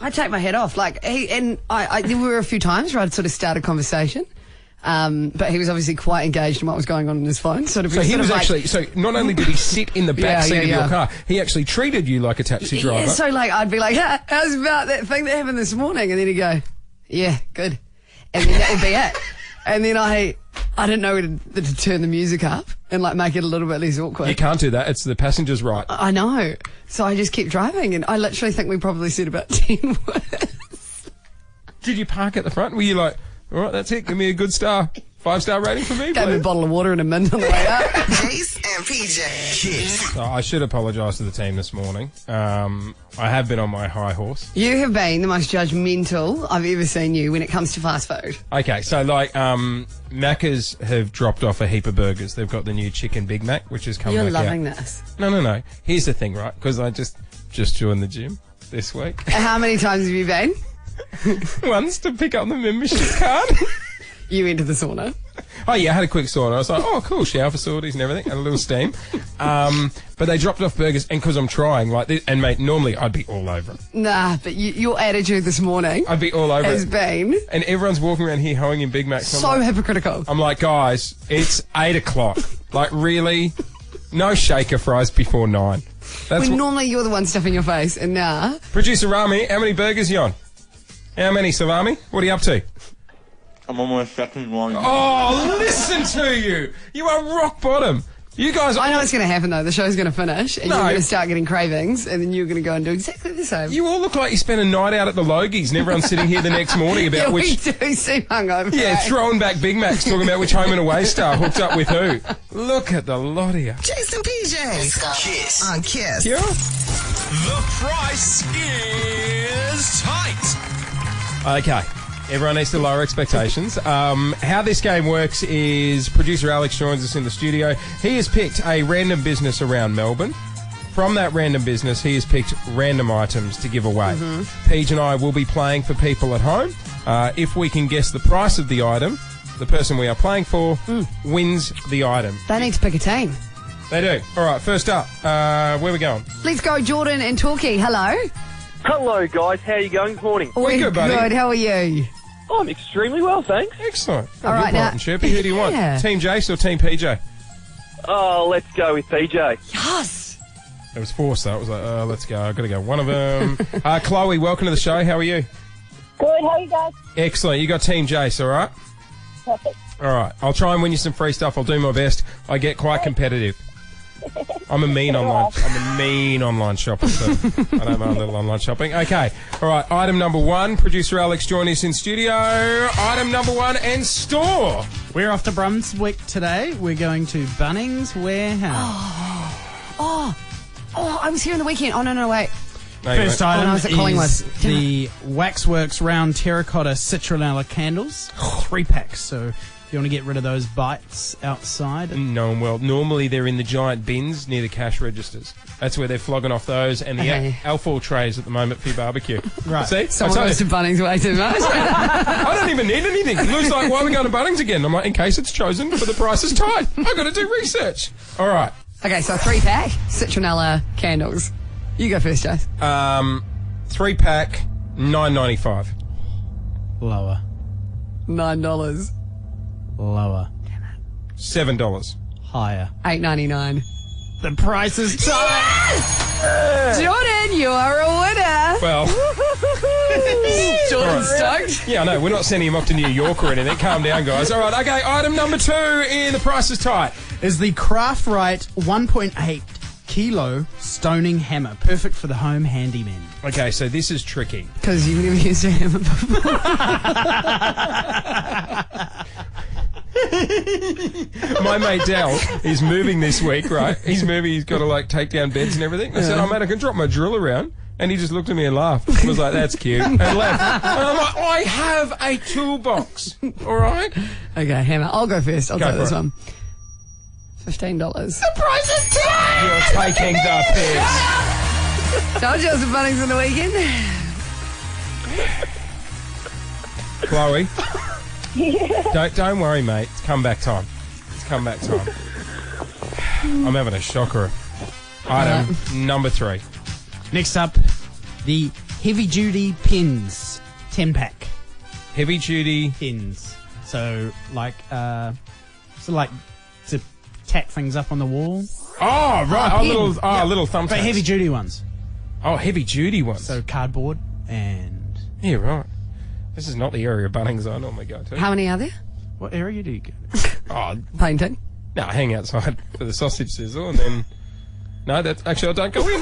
I take my head off. Like, there were a few times where I'd sort of start a conversation. But he was obviously quite engaged in what was going on in his phone. So he was actually... So not only did he sit in the back seat of your car, he actually treated you like a taxi driver. Yeah, so like I'd be like, how's about that thing that happened this morning? And then he'd go, yeah, good. And then that would be it. And then I didn't know whether to turn the music up and like make it a little bit less awkward. You can't do that. It's the passenger's right. I know. So I just kept driving, and I literally think we probably said about 10 words. Did you park at the front? Were you like... All right, that's it. Give me a good star. 5-star rating for me, Gave me a bottle of water and a mint on the way up. Jase and PJ. Kiss. So I should apologise to the team this morning. I have been on my high horse. You have been the most judgmental I've ever seen you when it comes to fast food. Okay, so like Macca's have dropped off a heap of burgers. They've got the new Chicken Big Mac, which has come You're back loving out. this. No. Here's the thing, right? Because I just joined the gym this week. How many times have you been? Once to pick up the membership card. You into the sauna? Oh, yeah, I had a quick sauna. I was like, oh, cool, shower facilities and everything, and a little steam. But they dropped off burgers, and because I'm trying, like this, and mate, normally I'd be all over it. Nah, but your attitude this morning I'd be all over has it. been... And everyone's walking around here hoeing in Big Macs. So hypocritical. I'm like, guys, it's 8 o'clock. Like, really? No shaker fries before 9. That's when normally you're the one stuffing your face, and now... Producer Rami, how many burgers you on? How many, Salami? What are you up to? I'm on my second one. Oh, listen to you! You are rock bottom. You guys... I know what's going to happen, though. The show's going to finish, and No. you're going to start getting cravings, and then you're going to go and do exactly the same. You all look like you spent a night out at the Logies, and everyone's sitting here the next morning about yeah, which... we do seem hungover. Yeah, right? throwing back Big Macs, talking about which home and away star hooked up with who. Look at the lot of you. Jase and PJ. Kiss. On Kiss. Yeah. The price is tight. Okay. Everyone needs to lower expectations. How this game works is producer Alex joins us in the studio. He has picked a random business around Melbourne. From that random business, he has picked random items to give away. Paige and I will be playing for people at home. If we can guess the price of the item, the person we are playing for wins the item. They need to pick a team. They do. All right, first up, where are we going? Let's go, Jordan and Torquay. Hello. Hello, guys. How are you going this morning? We're good, buddy. Good. How are you? I'm extremely well, thanks. Excellent. All right, now- and Chirpy, who do you Yeah. want? Team Jase or Team PJ? Oh, let's go with PJ. Yes. It was forced, though. It was like, let's go. I've got to go. One of them. Chloe, welcome to the show. How are you? Good, how are you guys? Excellent. You got Team Jase, all right? Perfect. All right. I'll try and win you some free stuff. I'll do my best. I get quite competitive. I'm a mean online shopper, so I don't mind a little online shopping. Okay. All right. Item number 1. Producer Alex join us in studio. Item number 1 and store. We're off to Brunswick today. We're going to Bunnings Warehouse. Oh, I was here on the weekend. Oh, no, wait. No, you First won't. item I was at Collingwood. is the Waxworks round terracotta citronella candles. 3-packs. So if you want to get rid of those bites outside. No, well, normally they're in the giant bins near the cash registers. That's where they're flogging off those and the Okay. alfoil trays at the moment for your barbecue. Right. See? Someone goes to Bunnings way too much. I don't even need anything. Lou's like, why are we going to Bunnings again? I'm like, in case it's chosen for the price is tight. I've got to do research. All right. Okay, so 3-pack citronella candles. You go first, Jase. 3-pack, $9.95. Lower. $9. Lower. $7. Higher. $8.99. The price is tight. Jordan, you are a winner. Well, Jordan's stoked. yeah, I know. We're not sending him off to New York or anything. Calm down, guys. All right, okay. Item number 2 in the price is tight. Is the Craft Right 1.8 kilo stoning hammer. Perfect for the home handyman. Okay, so this is tricky. Because you've never used a hammer before. My mate Dal is moving this week, right? He's moving. He's got to like take down beds and everything. I said, "Oh mate, I can drop my drill around." And he just looked at me and laughed. I was like, "That's cute," and left. And I'm like, "I have a toolbox, all right." Okay, hammer. I'll go first. I'll Go go for this it. one. $15. The price is tight. You're taking the piss. Told you I was at Bunnings on the weekend. Chloe, don't worry, mate. It's comeback time. It's comeback time. I'm having a shocker. Item number 3. Next up, the heavy duty pins 10-pack. Heavy duty pins. So like to tack things up on the wall. Oh right, little thumbtacks. But heavy duty ones. Oh, heavy duty ones. So cardboard and yeah, right. This is not the area of Bunnings I normally go to. How many are there? What area do you go to? Oh, painting. No, I hang outside for the sausage sizzle and then. No, that's actually I don't go in.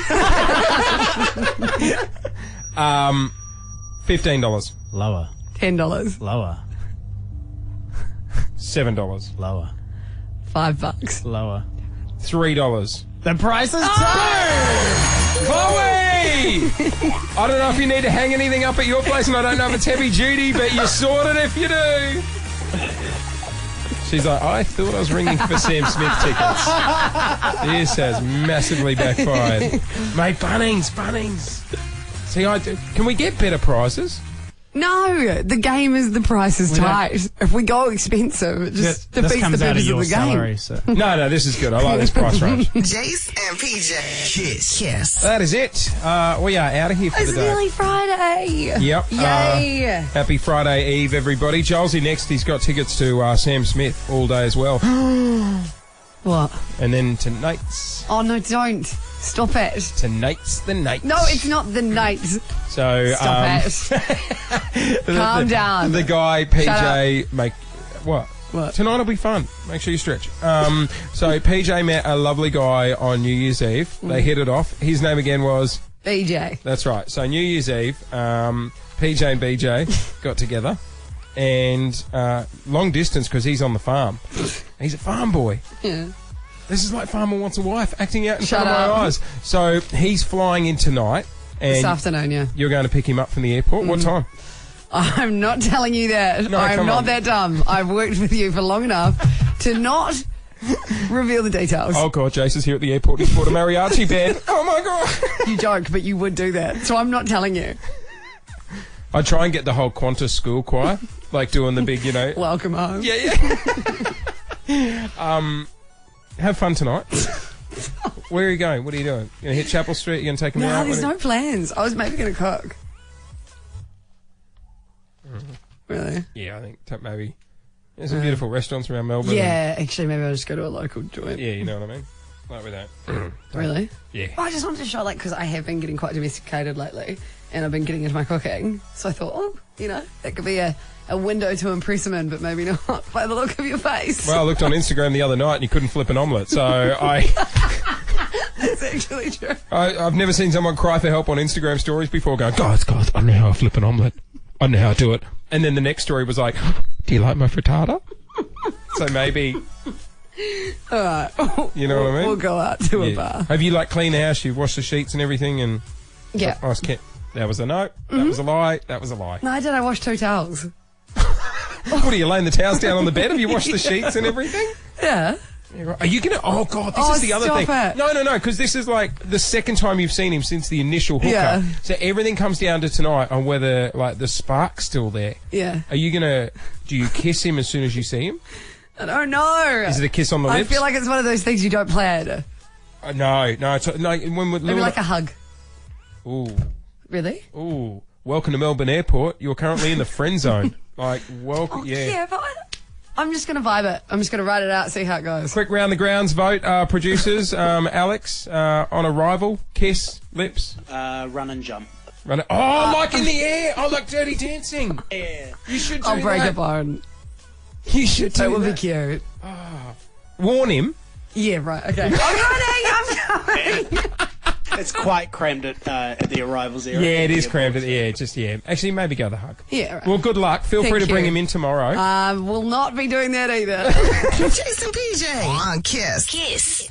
$15. Lower. $10. Lower. $7. Lower. $5. Lower. $3. The price is tight. Chloe! I don't know if you need to hang anything up at your place, and I don't know if it's heavy duty, but you sort it if you do. She's like, I thought I was ringing for Sam Smith tickets. This has massively backfired. Mate, Bunnings. See, can we get better prizes? No, the game is the price is tight. If we go expensive, it just defeats the comes out of purpose your of the game. salary, so. No, this is good. I like this price range. Jase and PJ. Kiss. That is it. We are out of here for It's the day. nearly Friday. Yep. Yay. Happy Friday Eve, everybody. Jolesy next. He's got tickets to Sam Smith all day as well. What? And then tonight's. Oh, no, don't. Stop it. Tonight's the night. No, it's not the night. So, Stop it. Calm down. The guy, PJ, What? Tonight will be fun. Make sure you stretch. So PJ met a lovely guy on New Year's Eve. They hit it off. His name again was? BJ. That's right. So New Year's Eve, PJ and BJ got together. And long distance because he's on the farm. He's a farm boy. Yeah. This is like Farmer Wants a Wife acting out in Shut front of my up. eyes. So he's flying in tonight. And This afternoon, yeah. You're going to pick him up from the airport. What time? I'm not telling you that. No, I'm come not on. that dumb. I've worked with you for long enough to not reveal the details. Oh, God, Jase is here at the airport. He's bought a mariachi band. Oh, my God. You joke, but you would do that. So I'm not telling you. I try and get the whole Qantas school choir, like doing the big, Welcome home. Yeah. Have fun tonight. Where are you going? What are you doing? You going to hit Chapel Street? You going to take him out? No, there's no plans. I was maybe going to cook. Really? Yeah, I think maybe. There's some beautiful restaurants around Melbourne. Yeah, actually, maybe I'll just go to a local joint. Yeah, you know what I mean? Like with that. Really? Yeah. I just wanted to show, because I have been getting quite domesticated lately, and I've been getting into my cooking. So I thought, that could be a window to impress them in, but maybe not by the look of your face. Well, I looked on Instagram the other night and you couldn't flip an omelette, so That's actually true. I've never seen someone cry for help on Instagram stories before going, guys, I know how I flip an omelette. I know how to do it. And then the next story was like, do you like my frittata? So maybe... All right. You know what I mean? We'll go out to a bar. Have you cleaned the house? You've washed the sheets and everything? And Yeah. Nice kit. That was a no. That was a lie. That was a lie. No, I did. I washed 2 towels. What are you laying the towels down on the bed? Have you washed the sheets and everything? Yeah. Yeah, right. Are you gonna? Oh God, this is the other thing. It. No, because this is like the second time you've seen him since the initial hookup. Yeah. So everything comes down to tonight on whether the spark's still there. Yeah. Are you gonna? Do you kiss him as soon as you see him? I don't know. Is it a kiss on the lips? I feel like it's one of those things you don't plan. No. It's, no. When we're Maybe like a hug. Ooh. Really? Ooh. Welcome to Melbourne Airport. You're currently in the friend zone. Welcome. Yeah, but I'm just going to vibe it. I'm just going to write it out, see how it goes. Quick round the grounds vote. Producers, Alex, on arrival, kiss, lips. Run and jump. Run it. Oh, like in the air. Oh, like Dirty Dancing. Yeah. You should do I'll break that. a bone. You should do That would be that. cute. Oh. Warn him. Yeah, right. Okay. I'm running. It's quite crammed at the arrivals area. Yeah, it is crammed. Actually, maybe go the hug. Yeah, right. Well, good luck. Feel Thank free to bring you. him in tomorrow. Will not be doing that either. Jase and PJ on Kiss.